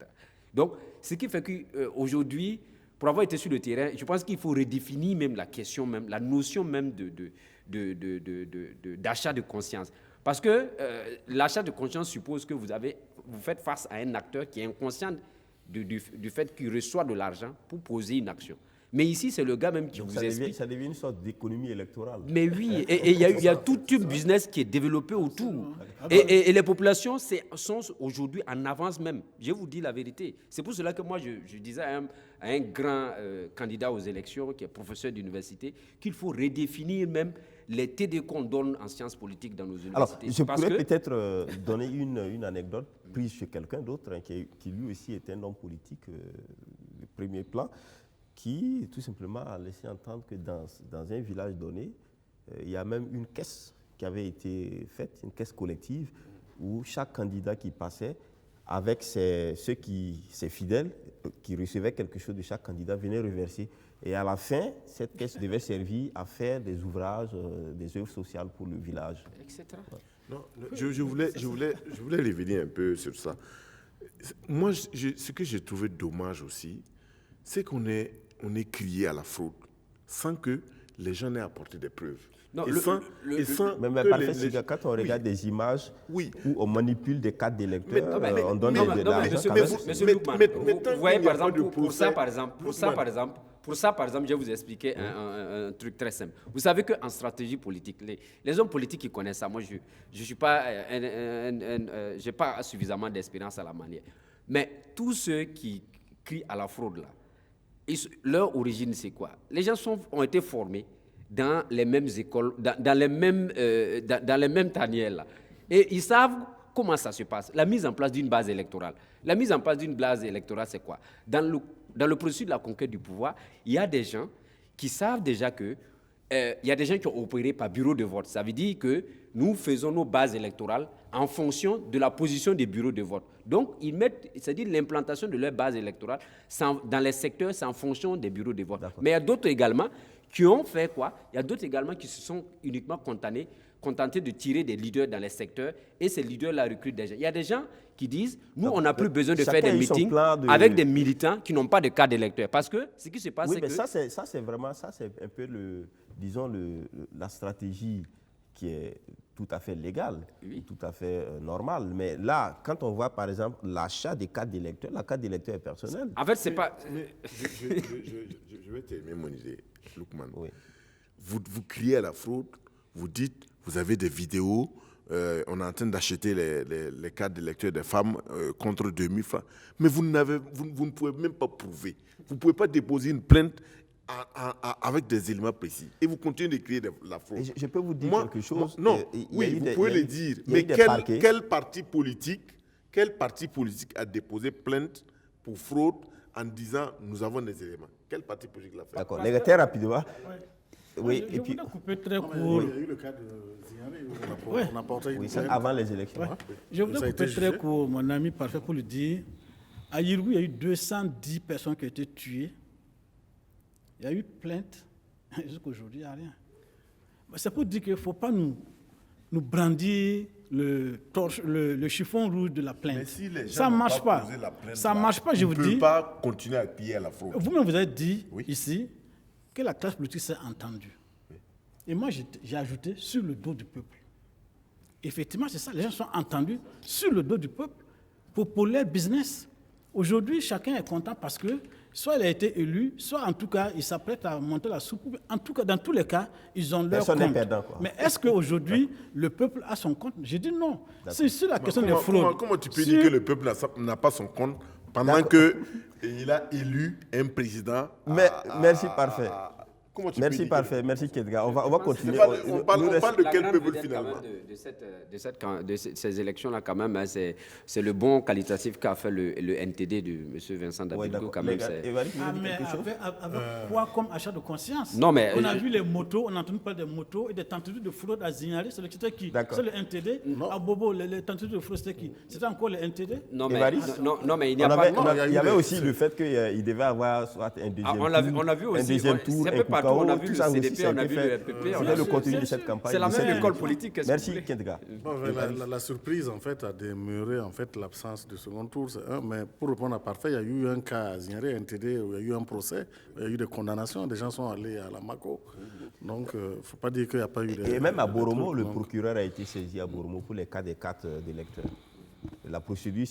Donc, ce qui fait qu'aujourd'hui, pour avoir été sur le terrain, je pense qu'il faut redéfinir même la question, même la notion même d'achat de conscience. Parce que l'achat de conscience suppose que vous faites face à un acteur qui est inconscient du fait qu'il reçoit de l'argent pour poser une action. Mais ici, c'est le gars même qui vous explique. Ça devient une sorte d'économie électorale. Mais oui, et il y a tout un business qui est développé autour. Et les populations sont aujourd'hui en avance même. Je vous dis la vérité. C'est pour cela que moi, je disais à un grand candidat aux élections, qui est professeur d'université, qu'il faut redéfinir même les TD qu'on donne en sciences politiques dans nos universités. Alors, je pourrais peut-être donner une anecdote prise chez quelqu'un d'autre, hein, qui lui aussi est un homme politique de premier plan, qui tout simplement a laissé entendre que dans un village donné, il y a même une caisse qui avait été faite, une caisse collective, où chaque candidat qui passait, avec ses fidèles, qui recevaient quelque chose de chaque candidat, venait reverser. Et à la fin, cette caisse devait servir à faire des ouvrages, des œuvres sociales pour le village. Etc. Non, je voulais revenir un peu sur ça. Moi, ce que j'ai trouvé dommage aussi, c'est qu'on ait crié à la fraude sans que les gens aient apporté des preuves. Non, quand on regarde des images où on manipule des cartes d'électeurs, on donne de l'argent. Monsieur Loukman, vous voyez par exemple, pour ça par exemple, je vais vous expliquer un truc très simple. Vous savez qu'en stratégie politique, les hommes politiques qui connaissent ça, moi je suis pas, j'ai pas suffisamment d'expérience à la manière. Mais tous ceux qui crient à la fraude là, leur origine c'est quoi? Les gens ont été formés dans les mêmes écoles, dans les mêmes tanières là. Et ils savent comment ça se passe. La mise en place d'une base électorale. La mise en place d'une base électorale, c'est quoi? Dans le processus de la conquête du pouvoir, il y a des gens qui savent déjà que il y a des gens qui ont opéré par bureau de vote. Ça veut dire que nous faisons nos bases électorales en fonction de la position des bureaux de vote. Donc, ils mettent, c'est-à-dire l'implantation de leur base électorale dans les secteurs, c'est en fonction des bureaux de vote. Mais il y a d'autres également qui ont fait quoi? Il y a d'autres également qui se sont uniquement contentés de tirer des leaders dans les secteurs et ces leaders-là recrutent des gens. Il y a des gens qui disent, nous, on n'a plus besoin de faire des meetings avec des militants qui n'ont pas de carte d'électeur. Parce que ce qui se passe, c'est que... ça, c'est un peu, la stratégie qui est tout à fait légale, tout à fait normale. Mais là, quand on voit, par exemple, l'achat des cartes d'électeurs, la carte d'électeur est personnelle. En fait, c'est pas... Je vais terminer mon idée, Loukman. Oui. Vous criez à la fraude, vous dites, vous avez des vidéos, on est en train d'acheter les cartes d'électeurs des femmes contre 2000 francs, mais vous ne pouvez même pas prouver. Vous ne pouvez pas déposer une plainte avec des éléments précis. Et vous continuez de crier la fraude. Je peux vous dire quelque chose. Non, oui, vous pouvez le dire. Mais quel parti politique a déposé plainte pour fraude en disant nous avons des éléments? Quel parti politique l'a fait? D'accord. Très rapidement. Oui, et puis couper très court. Il y a eu le cas de Ziare, on a porté une plainte. Avant les élections. Ouais. Je voudrais couper très court, mon ami parfait, pour le dire. À Yirgou, il y a eu 210 personnes qui ont été tuées. Il y a eu plainte. Jusqu'aujourd'hui, il n'y a rien. C'est pour dire qu'il ne faut pas nous brandir le chiffon rouge de la plainte. Mais si les gens Ça ne n'ont marche pas. posé la plainte Ça ne là, marche pas, je vous ils ne dis. peuvent pas continuer à piller à la fraude. Vous-même, vous avez dit Oui. ici que la classe politique s'est entendue. Et moi, j'ai ajouté sur le dos du peuple. Effectivement, c'est ça. Les gens sont entendus sur le dos du peuple pour leur business. Aujourd'hui, chacun est content parce que soit il a été élu, soit en tout cas, il s'apprête à monter la soupe. En tout cas, dans tous les cas, ils ont leur Personne n'est compte. perdant, quoi. Mais est-ce qu'aujourd'hui, le peuple a son compte? J'ai dit non. C'est sur la question des fraudes. Comment tu peux Sur- dire que le peuple n'a pas son compte pendant qu'il a élu un président Merci, parfait. Comment tu peux Merci, dire que- parfait. Merci, Kedga. On va continuer. On parle de La quel grande peuple vedette, finalement? quand même, de ces élections-là, quand même, hein, c'est le bon qualitatif qu'a fait le NTD de M. Vincent Ouais, Dabilgo, d'accord. quand même. Les gars, c'est- Évariste, vous Ah, voulez dire mais quelque chose avec quoi comme achat de conscience? Non, mais, On a vu les motos, on a entendu parler des motos et des tentatives de fraude à Zignali. C'était qui? D'accord. C'est le NTD. À Bobo, les tentatives de fraude, c'était qui? C'était encore le NTD? Non, mais, Évariste non, mais il n'y a On pas... avait- non, on a- il y a il y eu avait des- aussi le fait qu'il devait avoir soit un deuxième on l'a vu tour, aussi, un deuxième c'est tour, un un peu partout, on a coup vu tout le ça aussi, CDP, ça a on a été vu fait. le RPP, on C'était a le vu- contenu de cette campagne. C'est la de même cette école élection. politique, qu'est-ce que vous Merci, voulez Kedga. Bon, la surprise, en fait, a demeuré en fait, l'absence de second tour. C'est un, mais pour répondre à Parfait, il y a eu un cas à Zignari, NTD, où il y a eu un procès, il y a eu des condamnations, des gens sont allés à la MACO. Donc, il ne faut pas dire qu'il n'y a pas eu de... Et même à de Boromo, trucs, le donc. procureur a été saisi à Boromo pour les cas des 4 électeurs. La procédure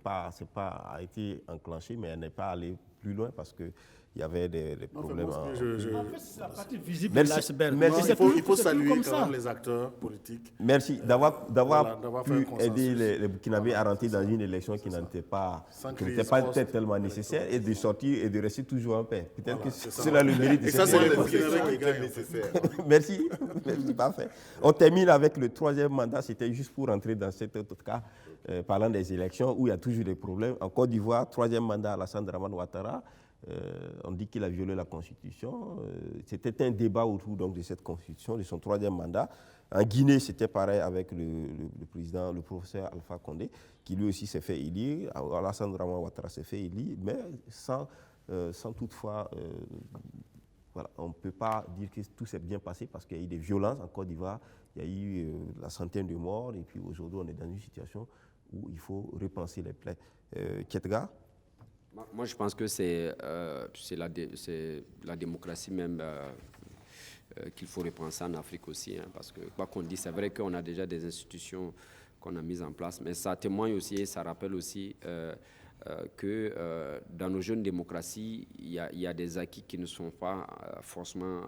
a été enclenchée, mais elle n'est pas allée plus loin parce qu'il y avait des problèmes. Moi, ce que je- En fait, c'est la partie visible Merci. de l'iceberg. Merci. Et Non, c'est toujours- il faut c'est toujours saluer comme quand ça. même les acteurs politiques. Merci d'avoir d'avoir fait un pu consensus. aider les Burkinabés à rentrer dans une élection qui n'était pas, Sans qui crise, n'était pas sans peut-être tellement nécessaire et de sortir et de rester toujours en paix. Peut-être Voilà, que c'est ça. cela le mérite. de Et cette ça, c'est les élection. Burkinabés qui gagnent. nécessaire. Merci, merci, parfait. On termine avec le troisième mandat. C'était juste pour entrer dans cet autre cas, parlant des élections, où il y a toujours des problèmes. En Côte d'Ivoire, troisième mandat, Alassane Dramane Ouattara. On dit qu'il a violé la Constitution. C'était un débat autour donc, de cette Constitution, de son troisième mandat. En Guinée, c'était pareil avec le président, le professeur Alpha Condé, qui lui aussi s'est fait élire. Alassane Dramane Ouattara s'est fait élire, mais sans toutefois... Voilà, on ne peut pas dire que tout s'est bien passé parce qu'il y a eu des violences en Côte d'Ivoire, il y a eu la centaine de morts et puis aujourd'hui on est dans une situation où il faut repenser les plaies. Ketga? Moi, je pense que c'est la démocratie même qu'il faut repenser en Afrique aussi. Hein, parce que, quoi qu'on dise, c'est vrai qu'on a déjà des institutions qu'on a mises en place, mais ça témoigne aussi et ça rappelle aussi que dans nos jeunes démocraties, il y a des acquis qui ne sont pas forcément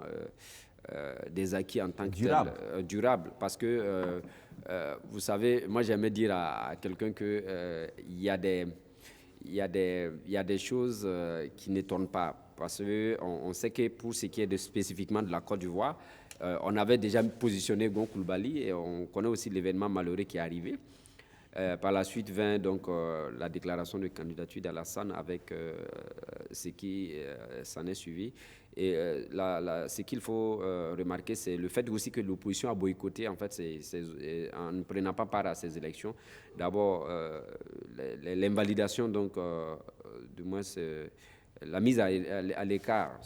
des acquis en tant que durables. Parce que, vous savez, moi j'aimais dire à quelqu'un qu'il y a des choses qui n'étonnent pas. Parce qu'on sait que pour ce qui est spécifiquement de la Côte d'Ivoire, on avait déjà positionné Gon Coulibaly et on connaît aussi l'événement malheureux qui est arrivé. Par la suite vint donc la déclaration de candidature d'Alassane avec ce qui s'en est suivi. Et ce qu'il faut remarquer, c'est le fait aussi que l'opposition a boycotté en fait, en ne prenant pas part à ces élections. D'abord, l'invalidation, donc, du moins, la mise à l'écart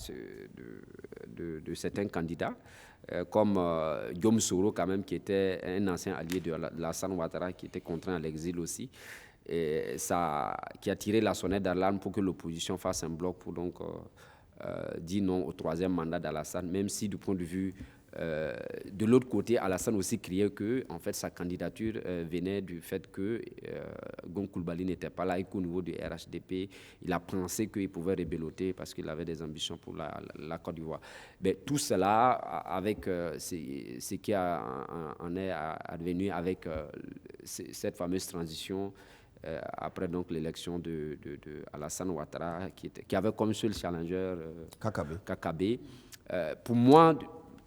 de certains candidats. Comme Guillaume Soro, quand même, qui était un ancien allié de Alassane Ouattara, qui était contraint à l'exil aussi, et ça, qui a tiré la sonnette d'alarme pour que l'opposition fasse un bloc pour donc dire non au troisième mandat d'Alassane, même si du point de vue de l'autre côté, Alassane aussi criait que en fait, sa candidature venait du fait que Gon Coulibaly n'était pas là et qu'au niveau du RHDP, il a pensé qu'il pouvait rébelloter parce qu'il avait des ambitions pour la Côte d'Ivoire. Mais tout cela, avec ce qui en est advenu avec cette fameuse transition après donc l'élection de Alassane Ouattara, qui avait comme seul challenger Kakabe. Pour moi,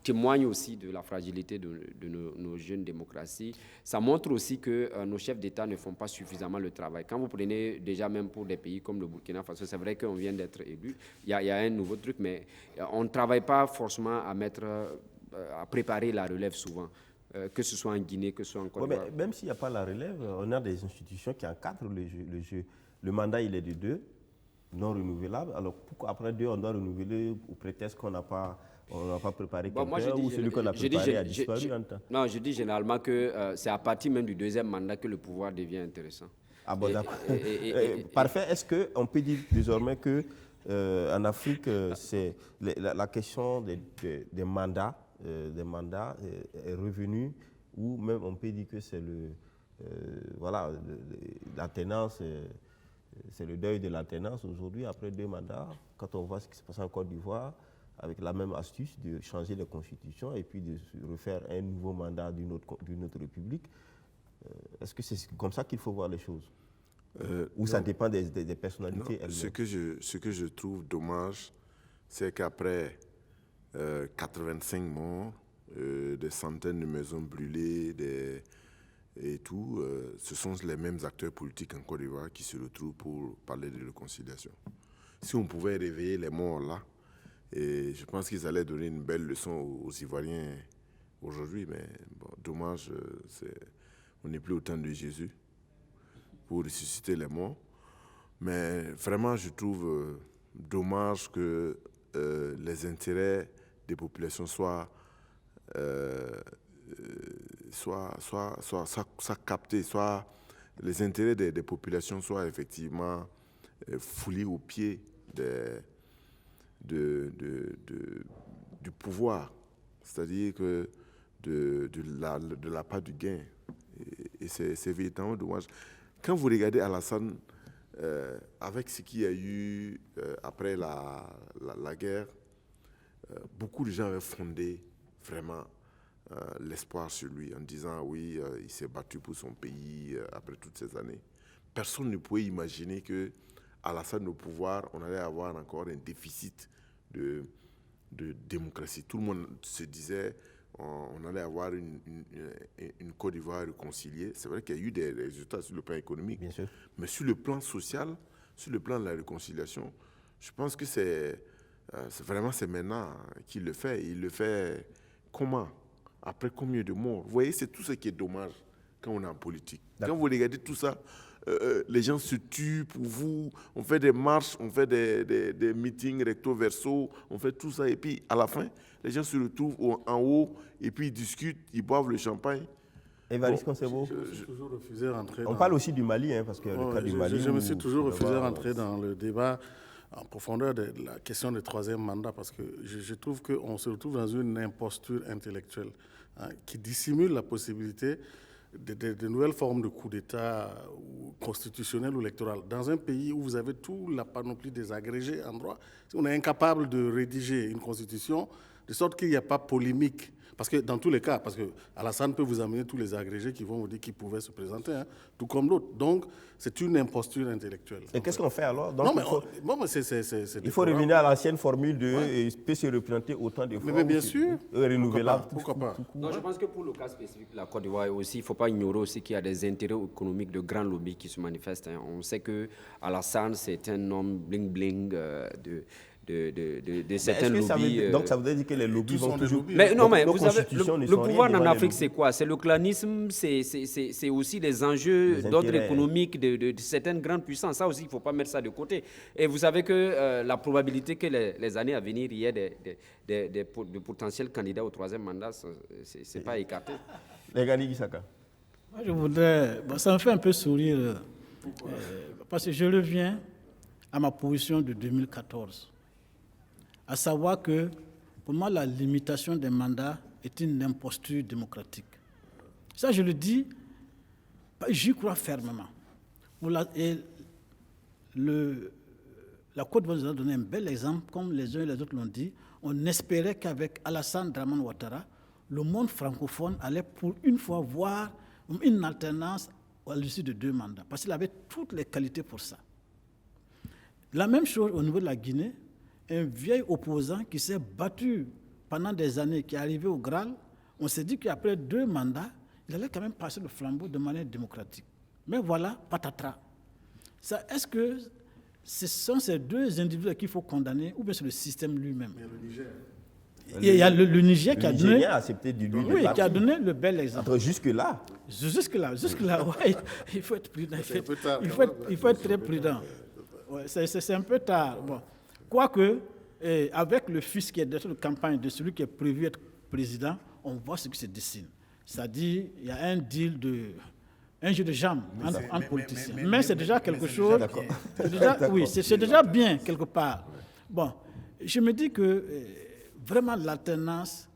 témoigne aussi de la fragilité de nos jeunes démocraties. Ça montre aussi que nos chefs d'État ne font pas suffisamment le travail. Quand vous prenez déjà même pour des pays comme le Burkina Faso, c'est vrai qu'on vient d'être élu, il y a un nouveau truc, mais on ne travaille pas forcément à préparer la relève souvent. Que ce soit en Guinée, que ce soit en Côte d'Ivoire. Même s'il n'y a pas la relève, on a des institutions qui encadrent le jeu. Le mandat, il est de 2. non renouvelable. Alors pourquoi après 2 on doit renouveler au prétexte qu'on n'a pas préparé quelqu'un ou celui qu'on a préparé a disparu en temps? Non, je dis généralement que c'est à partir même du 2e mandat que le pouvoir devient intéressant. Ah bon, d'accord. Parfait. Est-ce qu'on peut dire désormais que en Afrique, c'est la question des mandats est revenue, ou même on peut dire que c'est l'alternance, c'est le deuil de l'alternance aujourd'hui après 2 mandats. Quand on voit ce qui se passe en Côte d'Ivoire, avec la même astuce de changer la constitution et puis de refaire un nouveau mandat d'une autre république, est-ce que c'est comme ça qu'il faut voir les choses? Ou ça dépend des personnalités elles-mêmes? Ce que je trouve dommage, c'est qu'après 85 morts, des centaines de maisons brûlées et tout, ce sont les mêmes acteurs politiques en Côte d'Ivoire qui se retrouvent pour parler de réconciliation. Si on pouvait réveiller les morts là, et je pense qu'ils allaient donner une belle leçon aux Ivoiriens aujourd'hui, mais bon, dommage, on n'est plus au temps de Jésus pour ressusciter les morts. Mais vraiment, je trouve dommage que les intérêts des populations soient captés, les intérêts des populations soient effectivement foulés aux pieds du pouvoir, c'est-à-dire que de la part du gain. Et c'est véritablement dommage. Quand vous regardez Alassane, avec ce qu'il y a eu après la guerre, beaucoup de gens avaient fondé vraiment l'espoir sur lui en disant oui, il s'est battu pour son pays après toutes ces années. Personne ne pouvait imaginer que Alassane au pouvoir, on allait avoir encore un déficit de démocratie. Tout le monde se disait on allait avoir une Côte d'Ivoire réconciliée. C'est vrai qu'il y a eu des résultats sur le plan économique, bien sûr, mais sur le plan social, sur le plan de la réconciliation, je pense que c'est maintenant qu'il le fait. Il le fait comment? Après combien de morts? Vous voyez, c'est tout ce qui est dommage quand on est en politique. Quand vous regardez tout ça, les gens se tuent pour vous, on fait des marches, on fait des meetings recto verso, on fait tout ça, et puis à la fin, les gens se retrouvent en haut, et puis ils discutent, ils boivent le champagne. Évariste Concebo, on parle aussi du Mali, parce que le cas du Mali... Je me suis toujours refusé à rentrer dans le débat en profondeur de la question du 3e mandat, parce que je trouve qu'on se retrouve dans une imposture intellectuelle qui dissimule la possibilité de nouvelles formes de coup d'État constitutionnel ou électoral. Dans un pays où vous avez toute la panoplie des agrégés en droit, on est incapable de rédiger une constitution de sorte qu'il n'y a pas polémique. Parce que dans tous les cas, parce que Alassane peut vous amener tous les agrégés qui vont vous dire qu'ils pouvaient se présenter, tout comme l'autre. Donc, c'est une imposture intellectuelle. Et qu'est-ce qu'on fait alors? Donc, il faut revenir à l'ancienne formule de peut se représenter autant de fois. Mais bien sûr. Renouvelable. Pourquoi pas? Non, je pense que pour le cas spécifique de la Côte d'Ivoire aussi, il ne faut pas ignorer aussi qu'il y a des intérêts économiques de grands lobbies qui se manifestent. On sait que Alassane, c'est un homme bling-bling de certains lobbies. Donc ça veut dire que les lobbies vont toujours... Mais non, mais vous savez, le pouvoir en Afrique, c'est quoi? C'est le clanisme, c'est aussi les enjeux d'ordre économique de certaines grandes puissances. Ça aussi, il ne faut pas mettre ça de côté. Et vous savez que la probabilité que les années à venir, il y ait des potentiels candidats au 3e mandat, ce n'est pas écarté. Les Gani Gisaka. Moi, je voudrais... ça me fait un peu sourire, parce que je reviens à ma position de 2014. À savoir que, pour moi, la limitation des mandats est une imposture démocratique. Ça, je le dis, j'y crois fermement. La Côte d'Ivoire nous a donné un bel exemple, comme les uns et les autres l'ont dit. On espérait qu'avec Alassane Dramane Ouattara, le monde francophone allait pour une fois voir une alternance à l'issue de 2 mandats, parce qu'il avait toutes les qualités pour ça. La même chose au niveau de la Guinée. Un vieil opposant qui s'est battu pendant des années, qui est arrivé au Graal, on s'est dit qu'après 2 mandats, il allait quand même passer le flambeau de manière démocratique. Mais voilà, patatras. Est-ce que ce sont ces 2 individus qu'il faut condamner ou bien c'est le système lui-même? Mais le Niger. Il y a le Niger qui a donné... a accepté de lui qui a donné le bel exemple. Jusque-là, ouais, il faut être prudent. Il faut être très prudent. Ouais, c'est un peu tard. Bon. Quoique, avec le fils qui est de campagne de celui qui est prévu être président, on voit ce qui se dessine. C'est-à-dire, il y a un deal un jeu de jambes entre politiciens. Mais c'est déjà quelque chose. C'est déjà bien quelque part. Bon, je me dis que vraiment l'alternance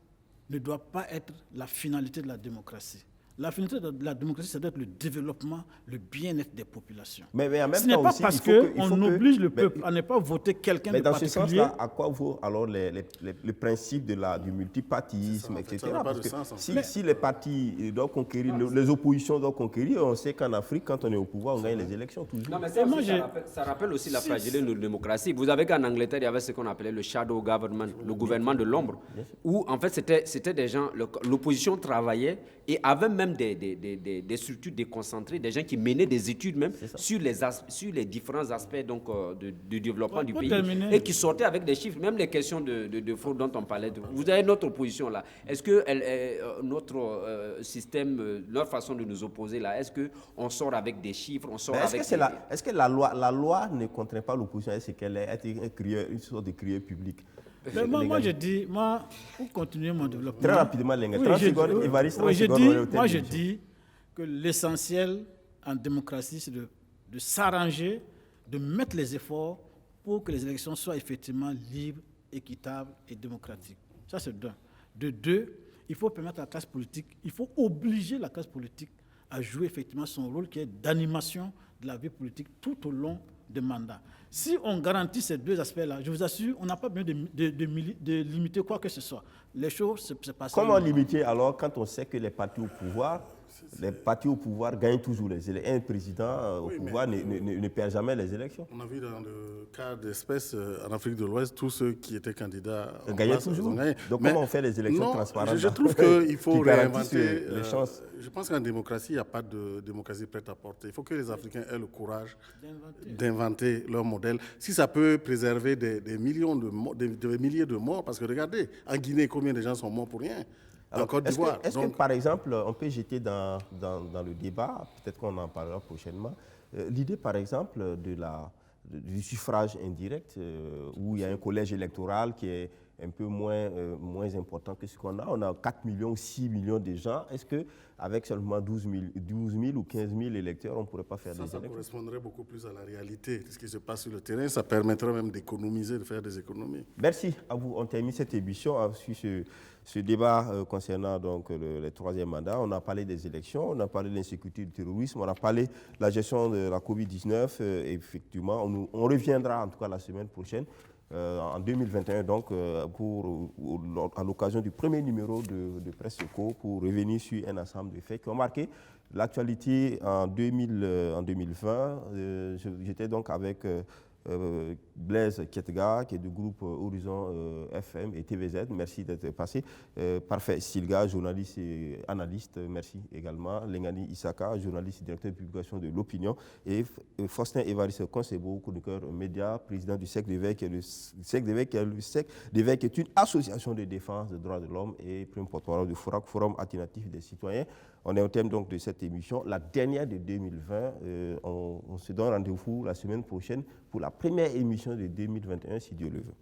ne doit pas être la finalité de la démocratie. La finalité de la démocratie, ça doit être le développement, le bien-être des populations. Mais en même ce n'est temps pas aussi, parce qu'on oblige le peuple à ne pas voter quelqu'un de particulier. Mais dans ce sens-là, à quoi vaut alors le principe du multipartisme, etc. Parce que si les partis doivent conquérir, les oppositions doivent conquérir, on sait qu'en Afrique, quand on est au pouvoir, on gagne les élections toujours. Non, mais ça rappelle aussi la fragilité de notre démocratie. Vous avez qu'en Angleterre, il y avait ce qu'on appelait le shadow government, le gouvernement de l'ombre, où en fait c'était des gens, l'opposition travaillait et avait même des structures déconcentrées, des gens qui menaient des études même sur les différents aspects donc, du développement du pays et qui sortaient avec des chiffres, même les questions de fraude dont on parlait. Vous avez notre opposition là. Est-ce que notre système, leur façon de nous opposer là, est-ce qu'on sort avec des chiffres, on sort avec est-ce que la loi ne contraint pas l'opposition? Est-ce qu'elle est une sorte de crieur public? Mais moi, je dis, pour continuer mon développement... Très rapidement, les gars. 30 secondes, Évariste, 30 secondes. Moi, je dis que l'essentiel en démocratie, c'est de s'arranger, de mettre les efforts pour que les élections soient effectivement libres, équitables et démocratiques. Ça, c'est d'un. De deux, il faut permettre à la classe politique, il faut obliger la classe politique à jouer effectivement son rôle qui est d'animation de la vie politique tout au long des mandats. Si on garantit ces deux aspects-là, je vous assure, on n'a pas besoin de limiter quoi que ce soit. Les choses se passent. Comment limiter alors quand on sait que les partis au pouvoir gagnent toujours les élections? Un président au pouvoir ne perd jamais les élections. On a vu dans le cas d'espèce en Afrique de l'Ouest, tous ceux qui étaient candidats gagnaient toujours. Donc comment on fait les élections transparentes? Je trouve qu'il faut réinventer les chances. Je pense qu'en démocratie, il n'y a pas de démocratie prête à porter. Il faut que les Africains aient le courage d'inventer leur modèle. Si ça peut préserver des millions des milliers de morts, parce que regardez, en Guinée, combien de gens sont morts pour rien? En Côte d'Ivoire. Est-ce que, par exemple, on peut jeter dans le débat, peut-être qu'on en parlera prochainement, l'idée, par exemple, du suffrage indirect, où il y a un collège électoral qui est un peu moins important que ce qu'on a. On a 4 millions, 6 millions de gens. Est-ce qu'avec seulement 12 000 ou 15 000 électeurs, on ne pourrait pas faire des élections? Ça correspondrait beaucoup plus à la réalité de ce qui se passe sur le terrain. Ça permettrait même d'économiser, de faire des économies. Merci à vous. On termine cette émission sur ce débat concernant donc, le troisième mandat. On a parlé des élections, on a parlé de l'insécurité, du terrorisme, on a parlé de la gestion de la Covid-19. Effectivement, on reviendra en tout cas la semaine prochaine. En 2021, donc, à l'occasion du premier numéro de Presse Eco, pour revenir sur un ensemble de faits qui ont marqué l'actualité en 2020. J'étais donc avec Blaise Kietga, qui est du groupe Horizon FM et TVZ. Merci d'être passé. Parfait Silga, journaliste et analyste. Merci également. Lengani Isaka, journaliste et directeur de publication de l'Opinion. Et Faustin Évariste Consebo, chroniqueur média, président du SEC d'éveil, qui est le SEC d'éveil, qui est une association de défense des droits de l'homme et premier porte-parole du Forum alternatif des citoyens. On est au thème donc de cette émission, la dernière de 2020. On se donne rendez-vous la semaine prochaine pour la première émission de 2021, si Dieu le veut.